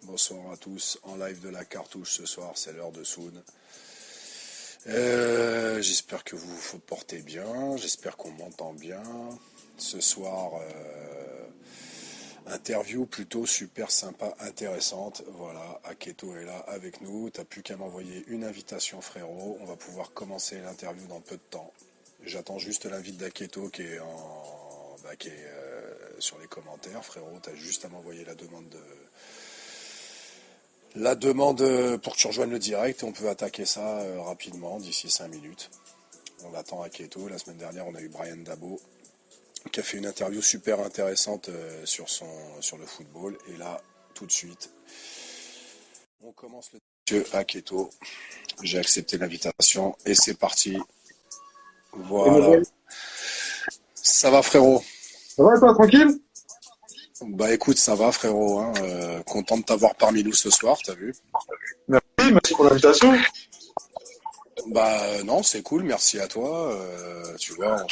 Bonsoir à tous, en live de la cartouche ce soir, c'est l'heure de Soun. J'espère que vous vous portez bien, j'espère qu'on m'entend bien. Ce soir, interview plutôt super sympa, intéressante. Voilà, Aketo est là avec nous, t'as plus qu'à m'envoyer une invitation frérot, on va pouvoir commencer l'interview dans peu de temps. J'attends juste l'invite d'Aketo qui est sur les commentaires, frérot, t'as juste à m'envoyer la demande pour que tu rejoignes le direct et on peut attaquer ça rapidement d'ici 5 minutes. On attend Aketo. La semaine dernière, on a eu Brian Dabo qui a fait une interview super intéressante sur le football. Et là, tout de suite, on commence le monsieur Aketo. J'ai accepté l'invitation et c'est parti. Voilà. Ça va frérot? Ça va toi, tranquille? Bah écoute, ça va frérot, hein. Content de t'avoir parmi nous ce soir, t'as vu? Merci pour l'invitation. Bah non, c'est cool, merci à toi. Tu vois,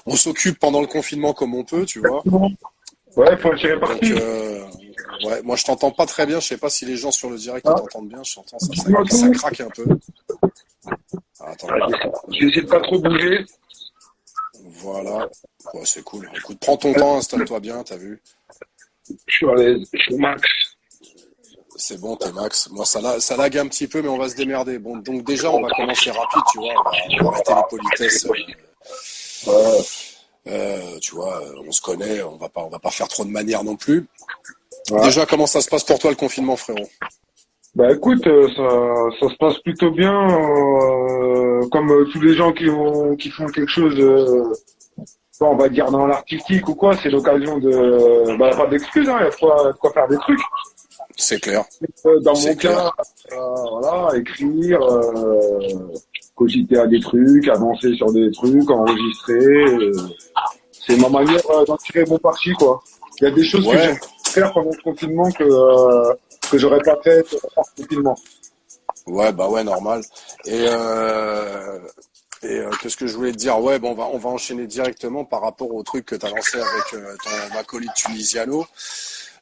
on s'occupe pendant le confinement comme on peut, tu vois. Ouais, faut en tirer parti. Donc, ouais, moi je t'entends pas très bien, je sais pas si les gens sur le direct ils t'entendent bien, je t'entends, ça craque un peu. Attends. Je vais essayer de pas trop bouger. Voilà, ouais, c'est cool. Écoute, prends ton temps, installe-toi bien, t'as vu? Je suis à l'aise, je suis au max. C'est bon, t'es max. Moi, ça lag un petit peu, mais on va se démerder. Bon, donc déjà, on va commencer rapide, tu vois. On va arrêter les politesses. Tu vois, on se connaît, on va pas faire trop de manières non plus. Ouais. Déjà, comment ça se passe pour toi le confinement, frérot? Bah écoute, ça se passe plutôt bien. Comme tous les gens qui font quelque chose, on va dire dans l'artistique ou quoi, c'est l'occasion de, pas d'excuses, hein, il y a de quoi faire des trucs. C'est clair. Dans mon cas, voilà, écrire, cogiter à des trucs, avancer sur des trucs, enregistrer. C'est ma manière d'en tirer bon parti, quoi. Il y a des choses que j'ai faire pendant le confinement que j'aurais pas fait par confinement. Ouais, bah ouais, normal. Et qu'est-ce que je voulais te dire? Ouais, bon, on va enchaîner directement par rapport au truc que tu as lancé avec ton acolyte tunisiano.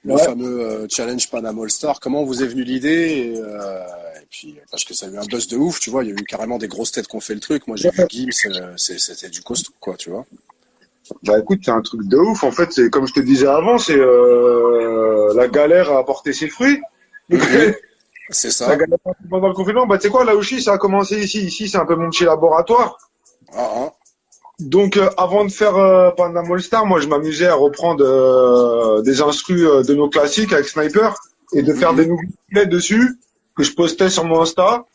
Le fameux challenge Panama All Star. Comment vous est venue l'idée et puis parce que ça a eu un buzz de ouf, tu vois, il y a eu carrément des grosses têtes qui ont fait le truc. Moi j'ai vu Gims, c'était du costaud quoi, tu vois. Bah écoute, c'est un truc de ouf. En fait, c'est comme je te disais avant, c'est la galère à apporter ses fruits. C'est ça. La galère pendant le confinement. Bah tu sais quoi, là aussi ça a commencé ici. Ici c'est un peu mon petit laboratoire. Donc avant de faire Panama All Star, moi je m'amusais à reprendre des instrus de nos classiques avec Sniper et de faire des nouveaux couplets dessus que je postais sur mon Insta.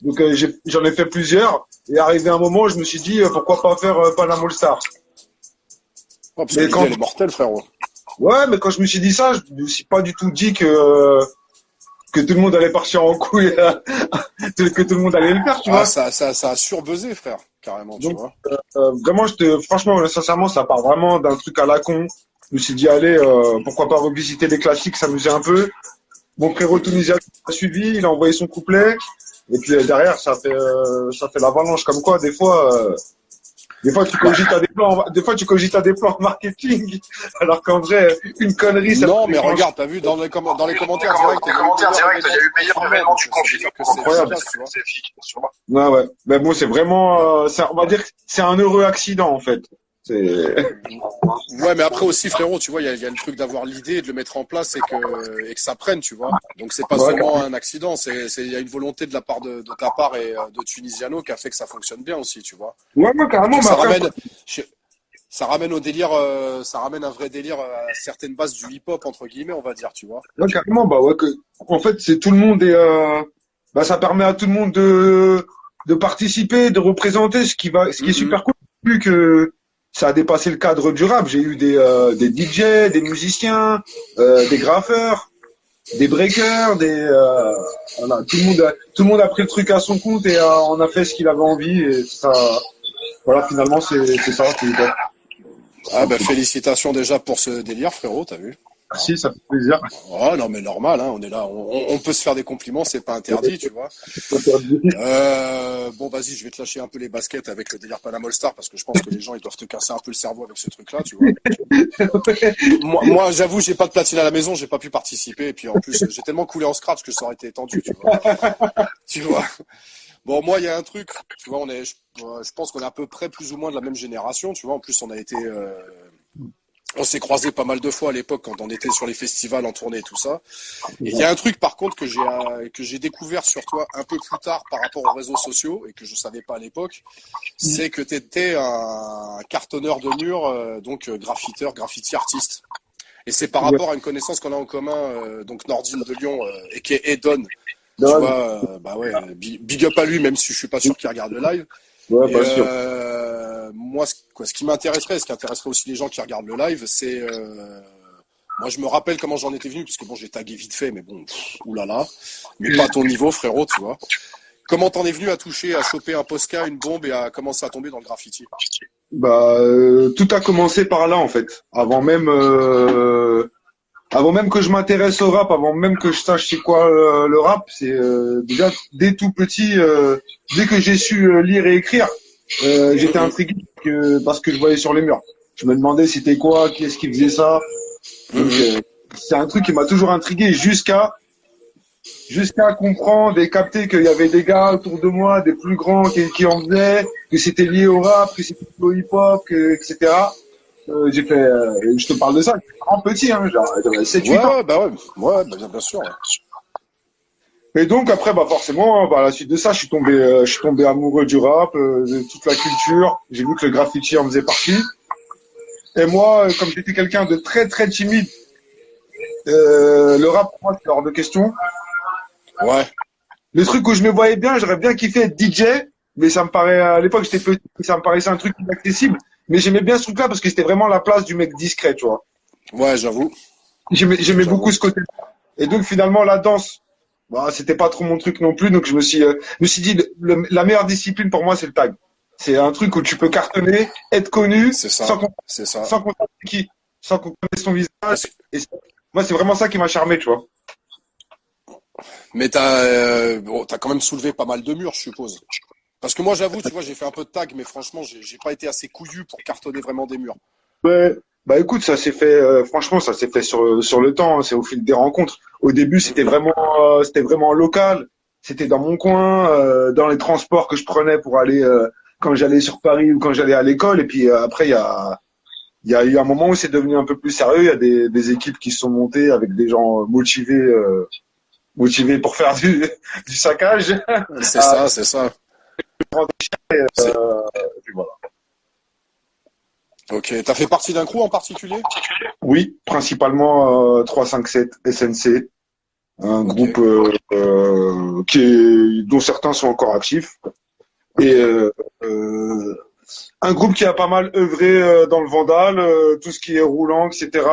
Donc j'en ai fait plusieurs et arrivé un moment où je me suis dit pourquoi pas faire Panama All Star. Oh, parce que l'idée elle est mortelle frérot. Ouais, mais quand je me suis dit ça, je me suis pas du tout dit que tout le monde allait partir en couille, que tout le monde allait le faire, tu vois. Ça a surbuzzé, frère, carrément, tu vois. Vraiment, franchement, sincèrement, ça part vraiment d'un truc à la con. Je me suis dit, allez, pourquoi pas revisiter les classiques, s'amuser un peu. Mon frérot tunisien a suivi, il a envoyé son couplet. Et puis derrière, ça fait l'avalanche. Comme quoi, des fois, tu cogites à des plans marketing, alors qu'en vrai, une connerie, ça. Non, mais regarde, t'as vu dans les commentaires directs, il y a eu le meilleur événement du confinement. C'est incroyable, c'est efficace, tu vois. Ouais. Mais bon, c'est vraiment, on va dire que c'est un heureux accident, en fait. Ouais, mais après aussi, frérot, tu vois, il y a le truc d'avoir l'idée, de le mettre en place et que ça prenne, tu vois. Donc c'est pas seulement un accident, il y a une volonté de la part de ta part et de Tunisiano qui a fait que ça fonctionne bien aussi, tu vois. Ouais, carrément. Ça ramène au délire, ça ramène un vrai délire à certaines bases du hip-hop entre guillemets, on va dire, tu vois. Ouais, carrément. En fait, c'est tout le monde et ça permet à tout le monde de participer, de représenter, ce qui est super cool, vu que ça a dépassé le cadre du rap. J'ai eu des DJ, des musiciens, des graffeurs, des breakers, voilà, tout le monde a pris le truc à son compte et on a fait ce qu'il avait envie et ça, voilà, finalement c'est ça. Ah bah félicitations déjà pour ce délire, frérot, t'as vu? Hein. Merci, ça fait plaisir. Oh, non, mais normal, hein, on est là, on peut se faire des compliments, c'est pas interdit, tu vois. Bon, vas-y, je vais te lâcher un peu les baskets avec le délire Panama All Star parce que je pense que les gens ils doivent te casser un peu le cerveau avec ce truc-là, tu vois. Moi, j'avoue, j'ai pas de platine à la maison, j'ai pas pu participer, et puis en plus, j'ai tellement coulé en scratch que ça aurait été tendu, tu vois. Tu vois. Bon, moi, il y a un truc, tu vois, je pense qu'on est à peu près plus ou moins de la même génération, tu vois. En plus, on s'est croisés pas mal de fois à l'époque quand on était sur les festivals en tournée et tout ça. Et il y a un truc par contre que j'ai découvert sur toi un peu plus tard par rapport aux réseaux sociaux et que je savais pas à l'époque, c'est que tu étais un cartonneur de mur, donc graffiteur, graffiti artiste. Et c'est par Ouais. rapport à une connaissance qu'on a en commun, donc Nordine de Lyon et qui est Edon. Tu Don. vois, bah ouais, big up à lui, même si je suis pas sûr qu'il regarde le live. Ouais, Et bien sûr. moi, ce qui m'intéresserait, ce qui intéresserait aussi les gens qui regardent le live, c'est moi, je me rappelle comment j'en étais venu, parce que bon, j'ai tagué vite fait, mais bon, oulala, mais pas à ton niveau, frérot, tu vois. Comment t'en es venu à toucher, à choper un Posca, une bombe et à commencer à tomber dans le graffiti? Tout a commencé par là en fait. Avant même que je m'intéresse au rap, avant même que je sache c'est quoi le rap, c'est déjà dès tout petit, dès que j'ai su lire et écrire, j'étais Mhm, intrigué parce que je voyais sur les murs. Je me demandais c'était quoi, qui est-ce qui faisait ça. Donc mhm. c'est un truc qui m'a toujours intrigué jusqu'à comprendre et capter qu'il y avait des gars autour de moi, des plus grands qui en faisaient, que c'était lié au rap, que c'était lié au hip-hop, etc. Je te parle de ça, en petit, hein, genre, j'avais 7-8 ans. Ouais, ouais, bah, bien sûr. Ouais. Et donc après, bah forcément, à la suite de ça, je suis tombé amoureux du rap, de toute la culture. J'ai vu que le graffiti en faisait partie. Et moi, comme j'étais quelqu'un de très très timide, le rap pour moi c'était hors de question. Ouais, Le truc où je me voyais bien, j'aurais bien kiffé être DJ, mais ça me paraît, à l'époque j'étais petit, ça me paraissait un truc inaccessible. Mais j'aimais bien ce truc-là parce que c'était vraiment la place du mec discret, tu vois. ouais, j'avoue, J'aimais beaucoup j'avoue. ce côté. Et donc finalement la danse, bah c'était pas trop mon truc non plus. Donc je me suis dit la meilleure discipline pour moi c'est le tag. C'est un truc où tu peux cartonner, être connu C'est ça, c'est ça. sans qu'on sache qui, sans qu'on connaisse son visage. Parce que- Et moi c'est vraiment ça qui m'a charmé, tu vois. Mais bon, t'as quand même soulevé pas mal de murs, je suppose. Parce que moi, j'avoue, tu vois, j'ai fait un peu de tag, mais franchement, j'ai pas été assez couillu pour cartonner vraiment des murs. Ouais. Bah écoute, ça s'est fait franchement, ça s'est fait sur le temps, hein, c'est au fil des rencontres. Au début, Mhm. c'était vraiment local, c'était dans mon coin, dans les transports que je prenais pour aller quand j'allais sur Paris ou quand j'allais à l'école et puis après il y a eu un moment où c'est devenu un peu plus sérieux, il y a des équipes qui se sont montées avec des gens motivés pour faire du saccage. C'est Ah, ça, c'est ça. C'est... puis voilà. Ok. T'as fait partie d'un crew en particulier? Oui, principalement 357 SNC. Un Ok, groupe dont certains sont encore actifs et ok. un groupe qui a pas mal œuvré dans le Vandal, tout ce qui est roulant, etc.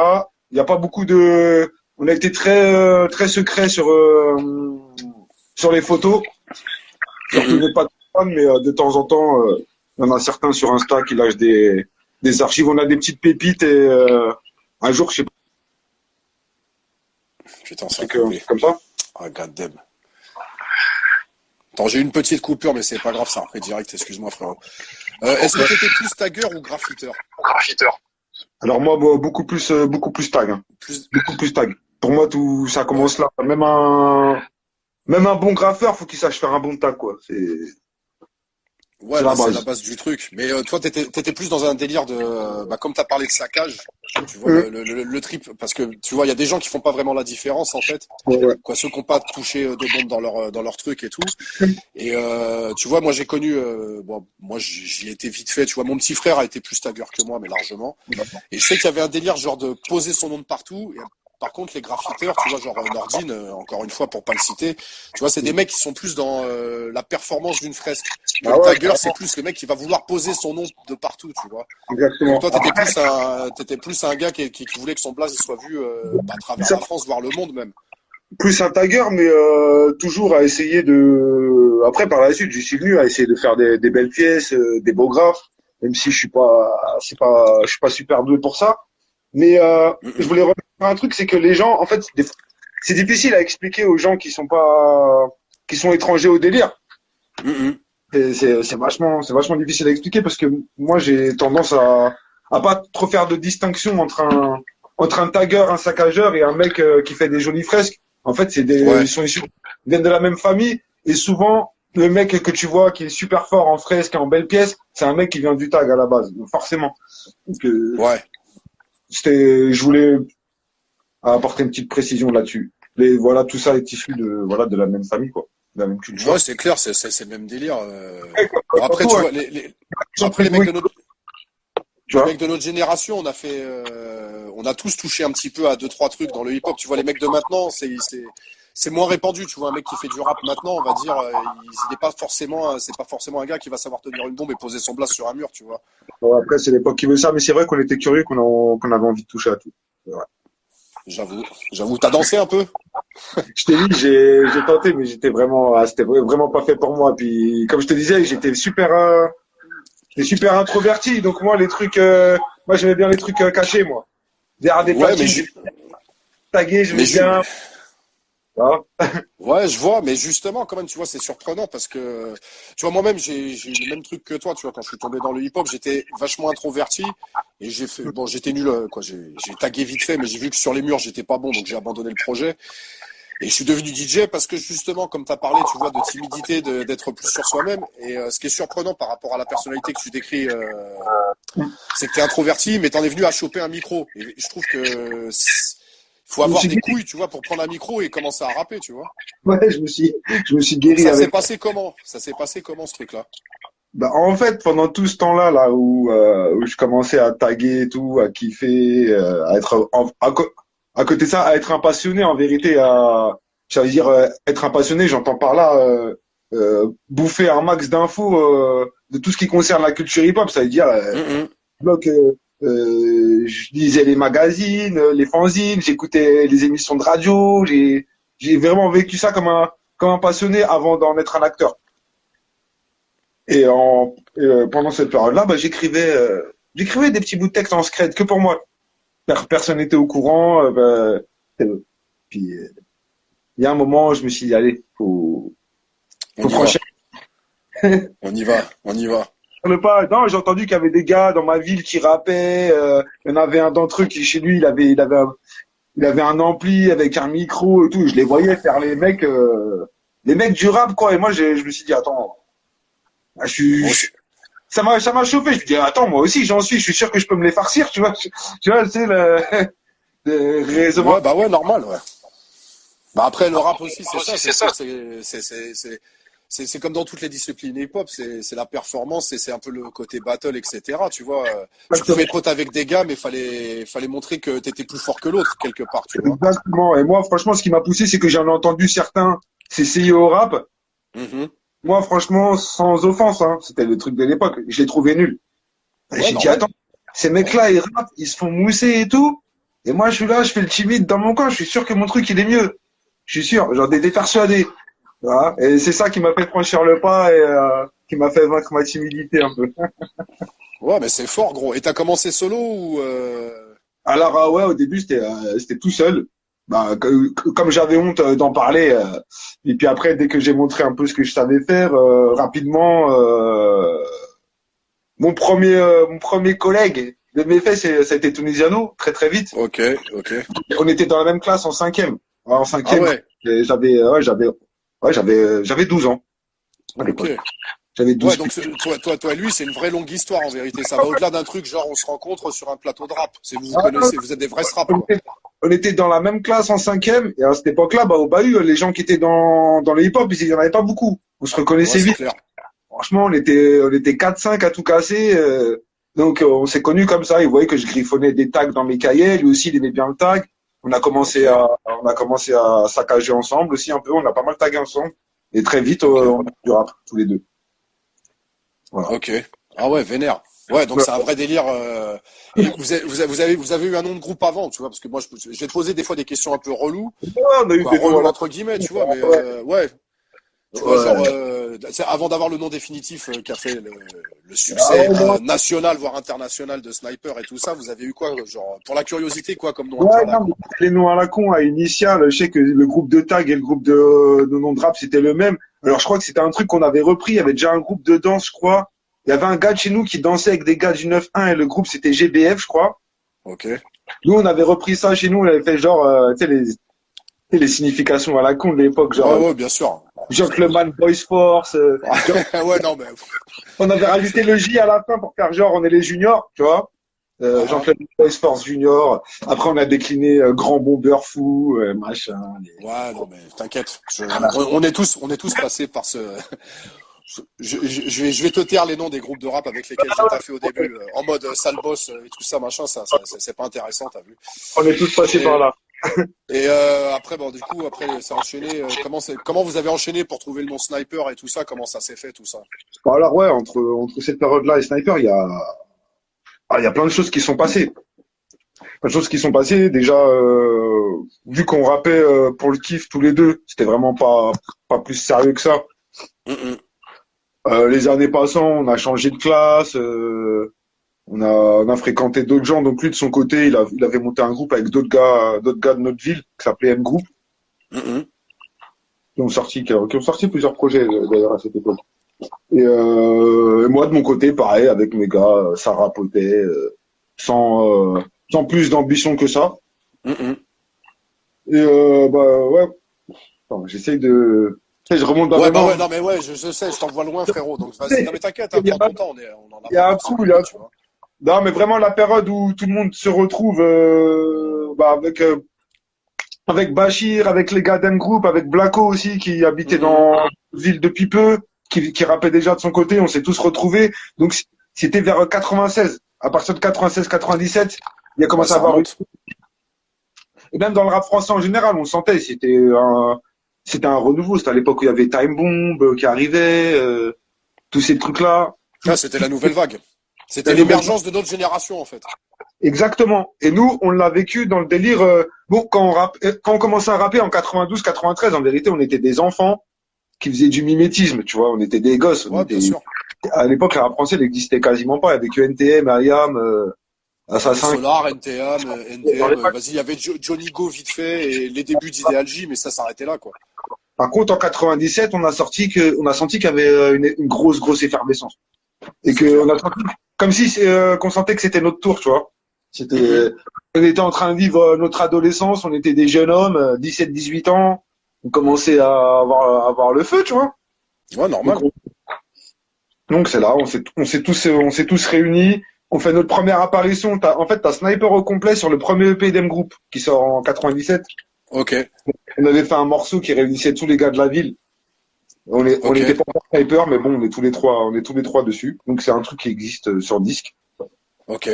Il n'y a pas beaucoup de, on a été très secret sur les photos, surtout Mhm. des patrons, mais de temps en temps, il y en a certains sur Insta qui lâchent des archives. On a des petites pépites et un jour, je sais Putain, ça a pas, coupé. comme ça. Ah, god damn. Attends, j'ai eu une petite coupure, mais c'est pas grave, ça après direct, excuse-moi, frérot. Est-ce que t'étais plus tagger ou graffiteur? Alors moi, beaucoup plus tag, hein. Plus... Beaucoup plus tag. Pour moi, tout ça Ouais. commence là. Même un bon graffeur, faut qu'il sache faire un bon tag, quoi. Ouais, C'est la bah c'est la base. base du truc. Mais toi, t'étais plus dans un délire de, bah comme t'as parlé de saccage, tu vois Euh, le trip, parce que tu vois, il y a des gens qui font pas vraiment la différence en fait. ouais, ouais. Quoi, ceux qui n'ont pas touché de bombes dans leur truc et tout. Et tu vois, moi j'ai connu, bon, moi j'y ai été vite fait. Tu vois, mon petit frère a été plus tagger que moi, mais largement. Et je sais qu'il y avait un délire genre de poser son nom de partout. Et par contre, les graffiteurs, tu vois, genre Nordine, encore une fois pour pas le citer, tu vois, c'est des mecs qui sont plus dans la performance d'une fresque. Que Ah le ouais, tagger, c'est plus le mec qui va vouloir poser son nom de partout, tu vois. Donc exactement. toi, t'étais plus un gars qui voulait que son blaze il soit vu bah, à travers Ça, la France, voire le monde même. plus un tagger, mais toujours à essayer de. Après, par la suite, je suis venu à essayer de faire des belles pièces, des beaux graphes, même si je suis pas super doué pour ça. Mais je Mhm, voulais revenir sur un truc, c'est que les gens, en fait, c'est difficile à expliquer aux gens qui sont pas, qui sont étrangers au délire. mhm. C'est vachement difficile à expliquer parce que moi, j'ai tendance à pas trop faire de distinction entre un tagueur, un saccageur et un mec qui fait des jolies fresques. En fait, Ouais, ils viennent de la même famille et souvent, le mec que tu vois qui est super fort en fresque et en belles pièces, c'est un mec qui vient du tag à la base, donc forcément. Donc, ouais. je voulais apporter une petite précision là-dessus. Mais voilà, tout ça est issu de la même famille, quoi, de la même Ouais, culture. c'est clair, c'est le même délire. Ouais, Bon, comme après, tout, tu hein, vois, ils sont après, plus doués, tu les vois. mecs de notre génération, on a tous touché un petit peu à deux, trois trucs dans le hip-hop. Tu vois, les mecs de maintenant, c'est moins répandu. Tu vois, un mec qui fait du rap maintenant, on va dire, il n'est pas forcément, c'est pas forcément un gars qui va savoir tenir une bombe et poser son blast sur un mur, tu vois. Bon, après, c'est l'époque qui veut ça, mais c'est vrai qu'on était curieux, qu'on avait envie de toucher à tout. C'est vrai. J'avoue. T'as dansé un peu? Je t'ai dit, j'ai tenté, mais c'était vraiment pas fait pour moi. Puis, comme je te disais, j'étais super introverti. Donc moi, moi j'aimais bien les trucs cachés, moi. Derrière des Ouais, platines, tagué, mais j'aimais ju- bien. Hein. Ouais, je vois, mais justement, quand même, tu vois, c'est surprenant parce que, tu vois, moi-même, j'ai eu le même truc que toi, tu vois, quand je suis tombé dans le hip-hop, j'étais vachement introverti et bon, j'étais nul, quoi, j'ai tagué vite fait, mais j'ai vu que sur les murs, j'étais pas bon, donc j'ai abandonné le projet et je suis devenu DJ parce que justement, comme tu as parlé, tu vois, de timidité, d'être plus sur soi-même et ce qui est surprenant par rapport à la personnalité que tu décris, c'est que tu es introverti, mais t'en es venu à choper un micro et je trouve que faut Je me avoir suis des guéri. couilles, tu vois, pour prendre un micro et commencer à rapper, tu vois. Ouais, je me suis Donc guéri ça s'est avec. passé comment? Ça s'est passé comment ce truc-là? Bah, en fait, pendant tout ce temps-là, là où je commençais à taguer et tout, à kiffer, à être à côté de ça, à être un passionné, en vérité, j'allais dire être un passionné, j'entends par là bouffer un max d'infos de tout ce qui concerne la culture hip-hop, ça veut dire Mhm. bloc, je lisais les magazines, les fanzines, j'écoutais les émissions de radio, j'ai vraiment vécu ça comme un passionné avant d'en être un acteur. Pendant cette période-là, bah, j'écrivais des petits bouts de texte en scred que pour moi. Personne n'était au courant. Puis il y a un moment, je me suis dit allez, On faut y va, franchir on y va, on y va. le pas. Non, j'ai entendu qu'il y avait des gars dans ma ville qui rappaient. Il y en avait un d'entre eux qui chez lui, il avait un ampli avec un micro et tout. Je les voyais faire les mecs du rap quoi. Et moi, je me suis dit attends, je Moi suis aussi. ça m'a chauffé. Je me dis, attends, moi aussi, j'en suis. Je suis sûr que je peux me les farcir, tu vois. Tu vois, c'est le raisonnement. Ouais, bah ouais, normal, ouais. Bah après, le rap aussi, c'est ça, c'est le truc, c'est comme dans toutes les disciplines hip-hop, c'est la performance et c'est un peu le côté battle, etc. Tu vois, tu pouvais être pote avec des gars, mais fallait montrer que t'étais plus fort que l'autre, quelque part, tu vois. Exactement. Et moi, franchement, ce qui m'a poussé, c'est que j'en ai entendu certains s'essayer au rap. Mhm. Moi, franchement, sans offense, hein, c'était le truc de l'époque. Je l'ai trouvé nul. Et Ouais, j'ai dit, normal. attends, ces mecs-là, ils rappent, ils se font mousser et tout. Et moi, je suis là, je fais le timide dans mon coin. Je suis sûr que mon truc, il est mieux. Je suis sûr. J'en étais persuadé. Voilà. Et c'est ça qui m'a fait franchir le pas et qui m'a fait vaincre ma timidité un peu. Ouais, mais c'est fort, gros. Et t'as commencé solo ou Alors ouais, au début c'était tout seul. Bah, comme j'avais honte d'en parler, et puis après dès que j'ai montré un peu ce que je savais faire, rapidement, mon premier collègue de mes faits, ça a été Tunisiano, très très vite. Ok, ok. On était dans la même classe en cinquième. Alors, en Ah cinquième, ouais, j'avais 12 ans à ok. l'époque. J'avais Ouais, 12 donc piges. toi et lui, c'est une vraie longue histoire en vérité. Ça va au-delà d'un truc genre on se rencontre sur un plateau de rap. C'est vous vous Ah, connaissez, vous êtes des vrais straps on quoi. était, on était dans la même classe en cinquième, et à cette époque-là, bah, au bahut, les gens qui étaient dans le hip-hop, il y en avait pas beaucoup. On se Ouais, reconnaissait c'est vite. clair. Franchement, on était 4-5 à tout casser. Donc, on s'est connus comme ça. Il voyait que je griffonnais des tags dans mes cahiers. Lui aussi, il aimait bien le tag. Ok, On a commencé à saccager ensemble aussi un peu. On a pas mal tagué ensemble. Et très vite, ok, on a fait du rap, tous les deux. Voilà. ok. Ah ouais, vénère. Ouais, donc Ouais, c'est un vrai délire. Et vous avez eu un nom de groupe avant, tu vois, parce que moi je vais te poser des fois des questions un peu relou, on a eu quoi, des noms, relou voilà. entre guillemets, tu vois, mais Ouais, ouais, tu vois, genre ouais. avant d'avoir le nom définitif qui a fait le succès national, voire international de Sniper et tout ça, vous avez eu quoi, genre, pour la curiosité, quoi, comme nom un peu à la con? Les noms à la con, à initial, je sais que le groupe de tag et le groupe de nom de rap, c'était le même. Alors, je crois que c'était un truc qu'on avait repris. Il y avait déjà un groupe de danse, je crois. Il y avait un gars de chez nous qui dansait avec des gars du 9-1 et le groupe, c'était GBF, je crois. Ok. Nous, on avait repris ça chez nous. On avait fait genre, tu sais, les significations à la con de l'époque, genre, Ouais, bien sûr. Gentleman Boys Force. Ouais, non, mais. On avait rajouté le J à la fin pour faire genre, on est les juniors, tu vois. Gentleman Boys Force Junior. Après, on a décliné Grand Bomber Fou, machin. Ouais, non, mais t'inquiète. On est tous passés par ce. Je vais te taire les noms des groupes de rap avec lesquels j'ai taffé au début, en mode sale boss et tout ça, machin, c'est pas intéressant, t'as vu. On est tous passés par là. Et après, bon, du coup, après, ça a enchaîné. Comment vous avez enchaîné pour trouver le nom Sniper et tout ça? Comment ça s'est fait, tout ça? Bon, alors ouais, entre cette période-là et Sniper, il y a plein de choses qui sont passées. Plein de choses qui sont passées. Déjà, vu qu'on rappait pour le kiff tous les deux, c'était vraiment pas plus sérieux que ça. Mm-mm. Les années passant, on a changé de classe, on a fréquenté d'autres gens. Donc lui, de son côté, il avait monté un groupe avec d'autres gars de notre ville, qui s'appelait M Group, Mm-mm. qui ont sorti plusieurs projets d'ailleurs à cette époque. Et moi, de mon côté, pareil, avec mes gars, ça rapotait, sans plus d'ambition que ça. Mm-mm. Et bah ouais, attends, j'essaye de, tu sais, je remonte dans Ouais, mes bah mains. ouais, non, mais ouais, je sais, je t'envoie loin, frérot. Donc vas-y, non, mais t'inquiète, hein, Il y prends a, ton temps, on en a il y a pas un pour 5 coup, il y a, minutes, tu vois. non, mais vraiment la période où tout le monde se retrouve, bah, avec Bachir, avec les gars d'M Group, avec Blacko aussi, qui habitait Mm-mm. dans une ville depuis peu, qui rappait déjà de son côté, on s'est tous retrouvés. Donc, c'était vers 96. À partir de 96-97, il a Ouais, commencé à ça avoir remonte. et même dans le rap français en général, on sentait, c'était un renouveau. C'était à l'époque où il y avait Time Bomb qui arrivait, tous ces trucs-là. Ah, c'était la nouvelle vague. La C'était nouvelle l'émergence de notre génération, en fait. Exactement. Et nous, on l'a vécu dans le délire. Bon, quand on commençait à rapper en 92, 93, en vérité, on était des enfants qui faisaient du mimétisme, tu vois. On était des gosses. Ouais, bien sûr. À l'époque, le rap français n'existait quasiment pas. Il y avait que NTM, IAM, Il y avait Assassin. Solar, NTM, Dans les vas-y, il y avait Johnny Go vite fait et les débuts d'Ideal J, mais ça s'arrêtait là, quoi. Par contre, en 97, on a senti qu'il y avait une grosse effervescence. Et C'est que clair. on a senti, comme si qu'on sentait que c'était notre tour, tu vois. Mm-hmm. On était en train de vivre notre adolescence, on était des jeunes hommes, 17-18 ans, on commençait à avoir le feu, tu vois. Ouais, Donc, normal. donc c'est là, on s'est tous réunis, on fait notre première apparition. En fait, t'as Sniper au complet sur le premier EP d'M Group qui sort en 97. Ok, On avait fait un morceau qui réunissait tous les gars de la ville. On ok, était pas encore Sniper, mais bon, on est tous les trois dessus. Donc c'est un truc qui existe sur disque. ok.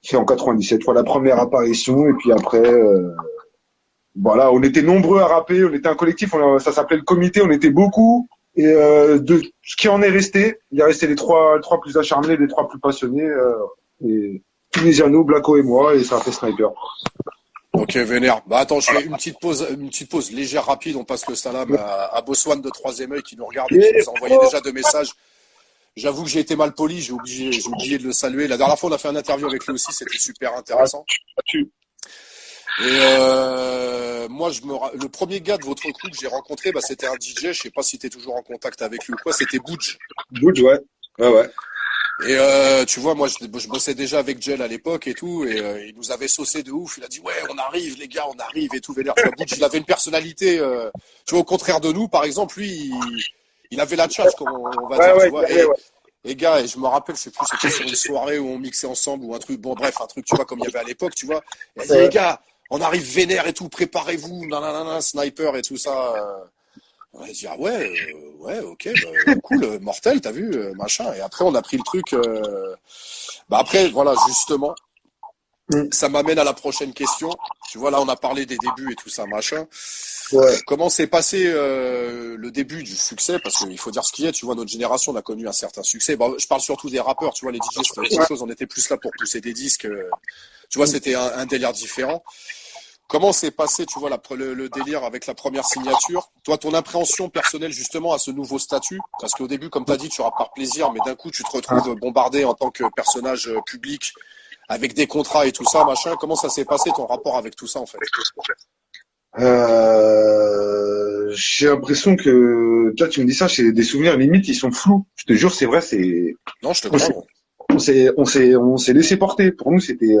C'est en 97, voilà la première apparition. Et puis après, voilà, on était nombreux à rapper, on était un collectif, ça s'appelait le comité, on était beaucoup. Et de ce qui en est resté, il est resté les trois plus acharnés, les trois plus passionnés, et Tunisiano, Blacko et moi, et ça a fait Sniper. Ok, vénère. Bah attends, je fais une petite pause légère, rapide. On passe le salam à Boswan de Troisième œil qui nous regarde et qui Et nous a envoyé déjà deux messages. J'avoue que j'ai été mal poli, j'ai oublié de le saluer. La dernière fois, on a fait un interview avec lui aussi, c'était super intéressant. Et moi, le premier gars de votre groupe que j'ai rencontré, bah, c'était un DJ. Je sais pas si tu es toujours en contact avec lui ou quoi. C'était Boudj. Butch, ouais. Ouais, ouais. Et tu vois, moi, je bossais déjà avec Gel à l'époque et tout, et il nous avait saucé de ouf. Il a dit ouais, on arrive les gars, on arrive et tout. Vénère, tu vois, Boudj, il avait une personnalité. Tu vois, au contraire de nous, par exemple, lui, il avait la tchatche, comme on va Ouais, dire, tu ouais, vois. ouais, ouais. Et gars, et je me rappelle, je sais plus, c'était sur une soirée où on mixait ensemble ou un truc. Bon, bref, un truc, tu vois, comme il y avait à l'époque, tu vois. Il a dit les gars, on arrive vénère et tout, préparez-vous, nanana, sniper et tout ça. On a dit ah ouais, ok, bah, cool, mortel, t'as vu, machin. Et après on a pris le truc. Bah après voilà justement, Mm. ça m'amène à la prochaine question. Tu vois là on a parlé des débuts et tout ça machin. Ouais. Comment s'est passé le début du succès? Parce qu'il faut dire ce qu'il y a. Tu vois notre génération on a connu un certain succès. Bon, je parle surtout des rappeurs. Tu vois les DJ c'était autre chose. On était plus là pour pousser des disques. Tu vois c'était un délire différent. comment s'est passé, tu vois, le délire avec la première signature? Toi, ton appréhension personnelle justement à ce nouveau statut, parce qu'au début, comme tu as dit, tu auras par plaisir, mais d'un coup, tu te retrouves bombardé en tant que personnage public avec des contrats et tout ça, machin. Comment ça s'est passé ton rapport avec tout ça en fait? J'ai l'impression que, toi, tu me dis ça, c'est des souvenirs limite, ils sont flous. Je te jure, c'est vrai, Non, je te on crois, s'est, gros. on s'est laissé porter. Pour nous, c'était,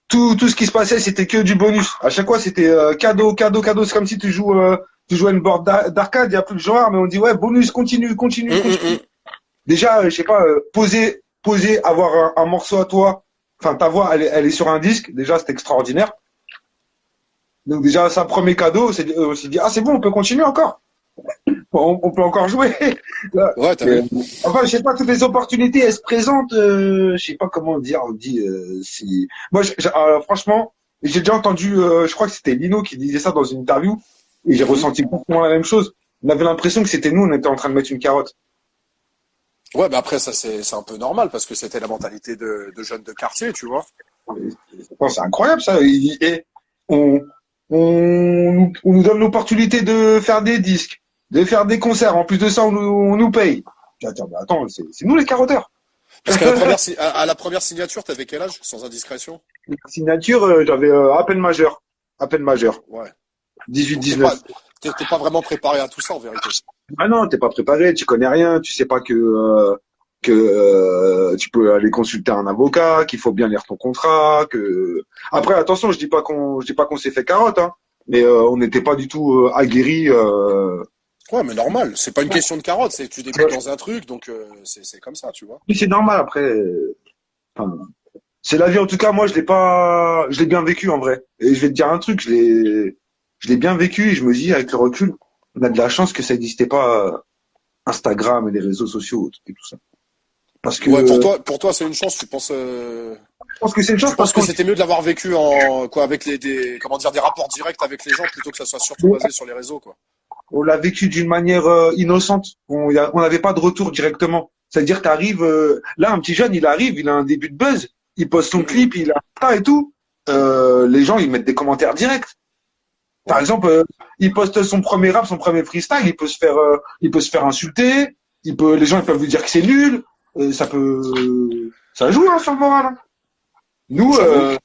tout ce qui se passait, c'était que du bonus. À chaque fois, c'était cadeau, cadeau, cadeau. C'est comme si tu joues à une board d'arcade, il y a plus de genre, mais on dit ouais, bonus, continue, continue, continue. Hum. Déjà, je sais pas, poser, avoir un morceau à toi. Enfin, ta voix, elle est sur un disque. Déjà, c'est extraordinaire. Donc déjà, c'est un premier cadeau. On s'est dit ah c'est bon, on peut continuer encore. On peut encore jouer. Ouais, t'as Et, vu? enfin, je sais pas, toutes les opportunités, elles se présentent. Je sais pas comment dire. On dit, si. Moi, franchement, j'ai déjà entendu. Je crois que c'était Lino qui disait ça dans une interview, et j'ai Mhm. ressenti complètement la même chose. On avait l'impression que c'était nous, on était en train de mettre une carotte. Ouais, mais après, ça, c'est un peu normal parce que c'était la mentalité de jeunes de quartier, tu vois. Bon, c'est incroyable ça. On, on nous donne l'opportunité de faire des disques, de faire des concerts. En plus de ça, on nous paye. Attends, mais attends, c'est nous les carotteurs. Parce qu'à la première, à la première signature, t'avais quel âge, sans indiscrétion? Signature, j'avais à peine majeur. À peine majeur. Ouais. Donc 18-19. t'es pas vraiment préparé à tout ça en vérité. Ah non, t'es pas préparé, tu connais rien, tu sais pas que tu peux aller consulter un avocat, qu'il faut bien lire ton contrat, que après attention, je dis pas qu'on s'est fait carotte, hein, mais on n'était pas du tout aguerris. Ouais, mais normal. C'est pas une question de carotte, c'est que tu débutes dans un truc, donc c'est comme ça, tu vois. Oui, c'est normal après. Enfin, c'est la vie en tout cas. Moi, je l'ai bien vécu en vrai. Et je vais te dire un truc, je l'ai bien vécu et je me dis avec le recul, on a de la chance que ça n'existait pas Instagram et les réseaux sociaux et tout ça. Parce Ouais, que pour toi, c'est une chance. je pense que c'est une chance Tu penses parce que qu'on c'était mieux de l'avoir vécu en quoi avec comment dire des rapports directs avec les gens plutôt que ça soit surtout basé sur les réseaux, quoi. on l'a vécu d'une manière innocente. On n'avait pas de retour directement. C'est-à-dire, t'arrives là, un petit jeune, il arrive, il a un début de buzz, il poste son Mhm. clip, il a ça et tout. Les gens, ils mettent des commentaires directs. Par Ouais. exemple, il poste son premier rap, son premier freestyle, il peut se faire insulter. Les gens, ils peuvent lui dire que c'est nul. Ça joue hein, sur le moral. Hein. Nous, J'avoue.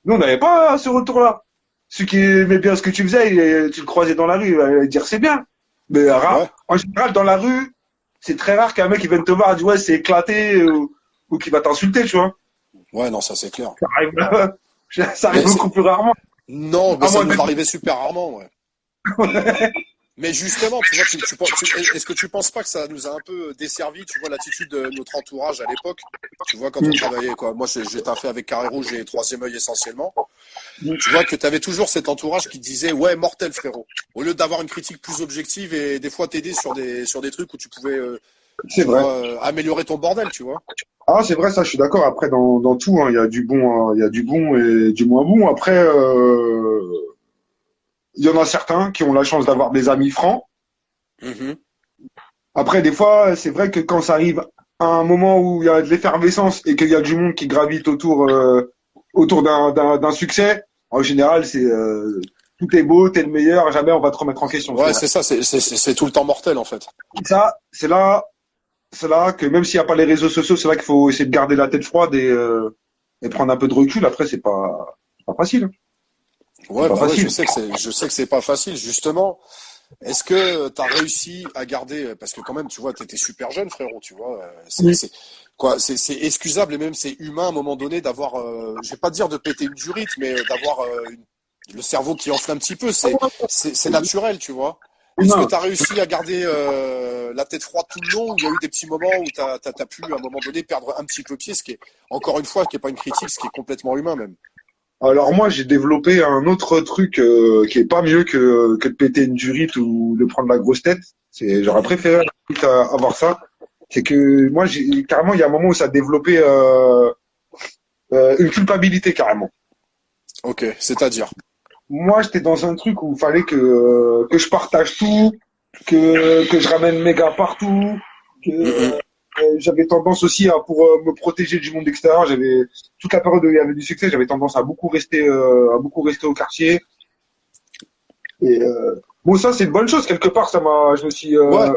Nous, on n'avait pas ce retour-là. Ceux qui aimaient bien ce que tu faisais, tu le croisais dans la rue, il allait dire c'est bien. Mais Ouais. en général, dans la rue, c'est très rare qu'un mec il vienne te voir et dise ouais, c'est éclaté ou qu'il va t'insulter, tu vois. Ouais, non, ça c'est clair. Ça arrive, ça arrive Mais beaucoup plus rarement. non, mais À ça moins nous arrivait super rarement, ouais. de... Mais justement, tu vois, est-ce que tu penses pas que ça nous a un peu desservi, tu vois, l'attitude de notre entourage à l'époque? Tu vois, quand on travaillait, quoi. Moi, j'ai taffé avec Carré Rouge et Troisième Œil essentiellement. Tu vois que tu avais toujours cet entourage qui disait ouais, mortel, frérot. Au lieu d'avoir une critique plus objective et des fois t'aider sur des trucs où tu pouvais, C'est tu vrai. vois, améliorer ton bordel, tu vois. Ah, c'est vrai, ça, je suis d'accord. Après, dans tout, hein, il y a du bon, il y a du bon et du moins bon. Après, il y en a certains qui ont la chance d'avoir des amis francs. Mhm. Après, des fois, c'est vrai que quand ça arrive à un moment où il y a de l'effervescence et qu'il y a du monde qui gravite autour d'un succès, en général, tout est beau, t'es le meilleur, jamais on va te remettre en question, c'est Ouais, vrai. c'est ça, c'est tout le temps mortel en fait. Ça, c'est là que même s'il n'y a pas les réseaux sociaux, c'est là qu'il faut essayer de garder la tête froide et prendre un peu de recul. Après, c'est pas facile. Hein. C'est Ouais, pas bah ouais, facile. je sais que c'est pas facile, justement. Est-ce que tu as réussi à garder, parce que quand même, tu vois, t'étais super jeune, frérot, tu vois, Oui. c'est excusable et même c'est humain à un moment donné d'avoir, je vais pas dire de péter une durite, mais d'avoir le cerveau qui enfle un petit peu, c'est naturel, tu vois. Est-ce que Humain. tu as réussi à garder la tête froide tout le long ou il y a eu des petits moments où t'as pu à un moment donné perdre un petit peu pied, ce qui est, encore une fois, qui est pas une critique, ce qui est complètement humain même. Alors moi, j'ai développé un autre truc qui est pas mieux que de péter une durite ou de prendre la grosse tête. J'aurais Mhm. préféré avoir ça. C'est que moi, carrément, il y a un moment où ça a développé une culpabilité carrément. Ok, c'est-à-dire. Moi, j'étais dans un truc où il fallait que je partage tout, que je ramène mes gars partout, que Mhm. j'avais tendance aussi à, pour me protéger du monde extérieur, j'avais toute la période où il y avait du succès, j'avais tendance à beaucoup rester au quartier. Et bon, ça c'est une bonne chose quelque part. Ouais,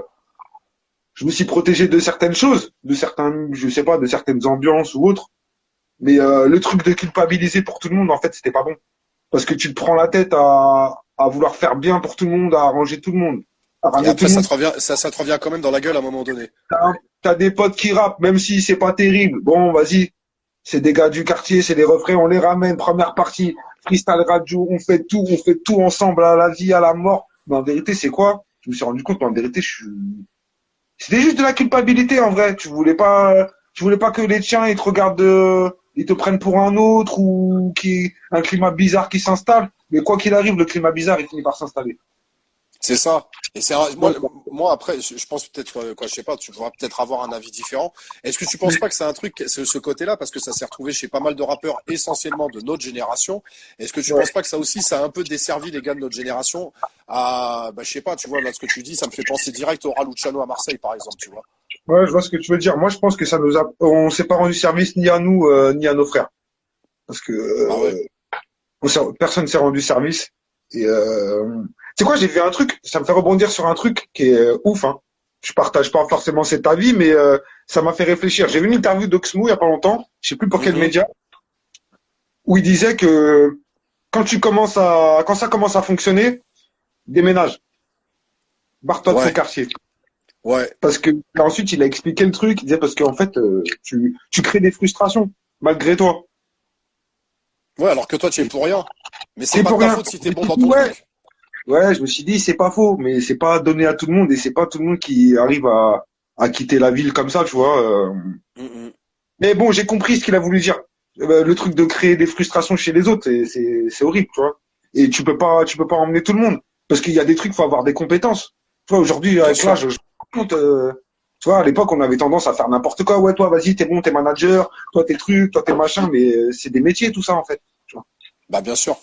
Je me suis protégé de certaines choses, de certains, je sais pas, de certaines ambiances ou autres. Mais le truc de culpabiliser pour tout le monde, en fait, c'était pas bon. Parce que tu te prends la tête à vouloir faire bien pour tout le monde, à arranger tout le monde, à et ramener tout après le monde. ça te revient quand même dans la gueule à un moment donné. T'as des potes qui rappent, même si c'est pas terrible. Bon, vas-y, c'est des gars du quartier, c'est des refrains, on les ramène. Première partie, freestyle radio, on fait tout ensemble à la vie, à la mort. Mais en vérité, c'est quoi? Je me suis rendu compte, mais en vérité, c'était juste de la culpabilité en vrai. Tu voulais pas que les tiens ils te regardent, ils te prennent pour un autre ou qui un climat bizarre qui s'installe. Mais quoi qu'il arrive, le climat bizarre il finit par s'installer. C'est ça. Et Ouais, moi après, je pense peut-être quoi, je sais pas, tu pourras peut-être avoir un avis différent. Est-ce que tu penses pas que c'est un truc, ce côté-là, parce que ça s'est retrouvé chez pas mal de rappeurs, essentiellement de notre génération. Est-ce que tu penses pas que ça aussi, ça a un peu desservi les gars de notre génération à, bah, je sais pas, tu vois, là, ce que tu dis, ça me fait penser direct au Raluciano à Marseille, par exemple, tu vois. ouais, je vois ce que tu veux dire. Moi, je pense que on s'est pas rendu service ni à nous ni à nos frères, parce que Bah ouais. personne s'est rendu service. Et tu sais quoi, j'ai vu un truc, ça me fait rebondir sur un truc qui est ouf. Hein. Je partage pas forcément cet avis, mais ça m'a fait réfléchir. J'ai vu une interview d'Oxmo il y a pas longtemps, je sais plus pour quel Mhm. média, où il disait que quand ça commence à fonctionner, déménage, barre-toi de ton Ouais. quartier. Ouais. Parce que ensuite il a expliqué le truc, il disait parce qu'en fait tu crées des frustrations malgré toi. Ouais, alors que toi, tu es pour rien. Mais c'est C'est pas de pour ta rien. faute si Je t'es me bon suis dans dit, ton ouais, truc. ouais, je me suis dit c'est pas faux, mais c'est pas donné à tout le monde et c'est pas tout le monde qui arrive à quitter la ville comme ça, tu vois. Mhm. Mais bon, j'ai compris ce qu'il a voulu dire. Le truc de créer des frustrations chez les autres, c'est horrible, tu vois. Et tu peux pas emmener tout le monde parce qu'il y a des trucs, faut avoir des compétences. Tu vois, aujourd'hui Bien avec sûr. l'âge, je me rends compte, tu vois, à l'époque on avait tendance à faire n'importe quoi. Ouais, toi, vas-y, t'es bon, t'es manager, toi t'es truc, toi t'es machin, mais c'est des métiers tout ça en fait. Tu vois. Bah, bien sûr.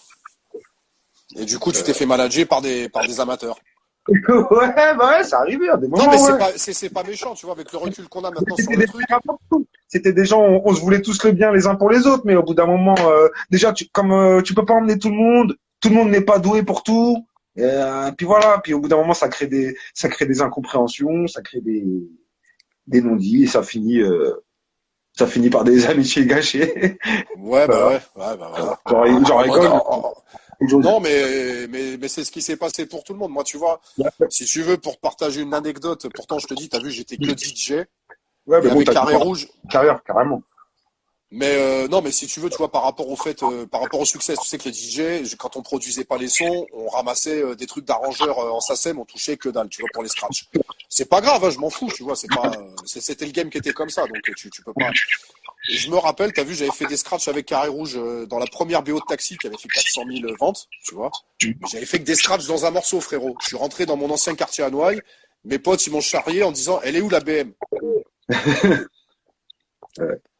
Et du coup, tu t'es fait manager par des amateurs. Ouais, bah ouais, ça arrivait à des Non, mais moments, ouais. c'est pas méchant, tu vois, avec le recul qu'on a maintenant sur C'était le des truc. frères avant tout. C'était des gens, on se voulait tous le bien les uns pour les autres, mais au bout d'un moment, déjà, comme tu peux pas emmener tout le monde n'est pas doué pour tout. Puis voilà, puis au bout d'un moment, ça crée des incompréhensions, ça crée des non-dits, et ça finit par des amitiés gâchées. Ouais, bah Voilà. ouais, ouais, bah voilà. J'en En mode, rigole, non, mais c'est ce qui s'est passé pour tout le monde. Moi, tu vois, si tu veux, pour te partager une anecdote, pourtant, je te dis, t'as vu, j'étais que DJ. ouais, Il y mais bon, avait t'as Carré toujours Rouge. une carrière, carrément. Mais non, mais si tu veux, tu vois, par rapport au fait, par rapport au succès, tu sais que les DJ, quand on produisait pas les sons, on ramassait des trucs d'arrangeurs en SACEM, on touchait que dalle, tu vois, pour les scratchs. C'est pas grave, hein, je m'en fous, tu vois, c'est pas, c'était le game qui était comme ça, donc tu peux pas. Et je me rappelle, t'as vu, j'avais fait des scratchs avec Carré Rouge dans la première BO de Taxi qui avait fait 400 000 ventes, tu vois. Mais j'avais fait que des scratchs dans un morceau, frérot. Je suis rentré dans mon ancien quartier à Noailles. Mes potes, ils m'ont charrié en disant, elle est où la BM?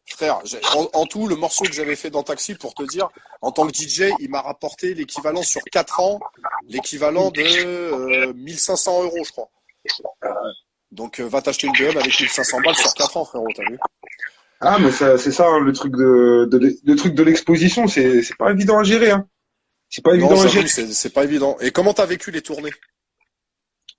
Frère, en tout, le morceau que j'avais fait dans Taxi, pour te dire, en tant que DJ, il m'a rapporté l'équivalent sur 4 ans, l'équivalent de 1500 euros, je crois. Donc, va t'acheter une BM avec 1500 balles sur 4 ans, frérot, t'as vu? Ah, mais c'est ça, hein, le truc le truc de l'exposition, c'est pas évident à gérer, hein. C'est pas Non, évident à gérer. j'avoue, c'est pas évident. Et comment t'as vécu les tournées?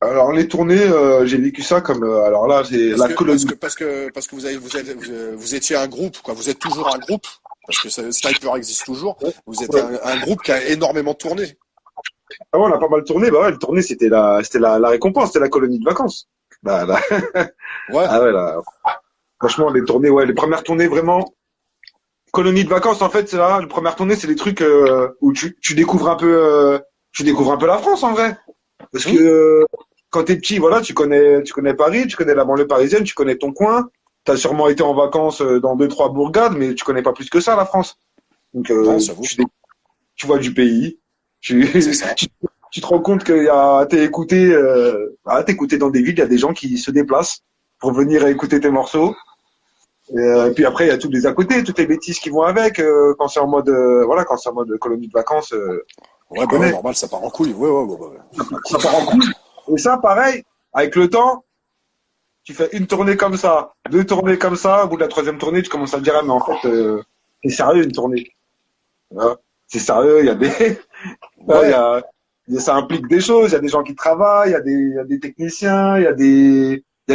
Alors les tournées, j'ai vécu ça comme alors là c'est la colonie. Parce que vous étiez un groupe, quoi. Vous êtes toujours un groupe, parce que Sniper existe toujours. Vous êtes Ouais. un groupe qui a énormément tourné. Ah ouais, on a pas mal tourné. Bah ouais, le tourné c'était la récompense, c'était la colonie de vacances. Ouais, Ah ouais là, franchement les tournées, ouais, les premières tournées vraiment colonie de vacances en fait c'est là. Les premières tournées c'est les trucs où tu découvres un peu la France en vrai. Parce que hum, quand t'es petit, voilà, tu connais Paris, tu connais la banlieue parisienne, tu connais ton coin. T'as sûrement été en vacances dans deux, trois bourgades, mais tu connais pas plus que ça, la France. Donc, non, j'avoue, tu vois du pays. Tu, c'est ça. tu, tu te rends compte t'es écouté dans des villes, il y a des gens qui se déplacent pour venir écouter tes morceaux. Et puis après, il y a tous les à côté, toutes les bêtises qui vont avec. Quand c'est en mode, voilà, quand c'est en mode colonie de vacances, Ouais, tu bah ouais, connais. normal, ça part en couille. Ouais, ouais, ouais, ouais. Ça part en couille. Et ça, pareil, avec le temps, tu fais une tournée comme ça, deux tournées comme ça, au bout de la troisième tournée, tu commences à te dire, ah, mais en fait, c'est sérieux une tournée. Voilà. C'est sérieux, il y a des, ouais, Ouais, ça implique des choses, il y a des gens qui travaillent, il y a des techniciens, il y a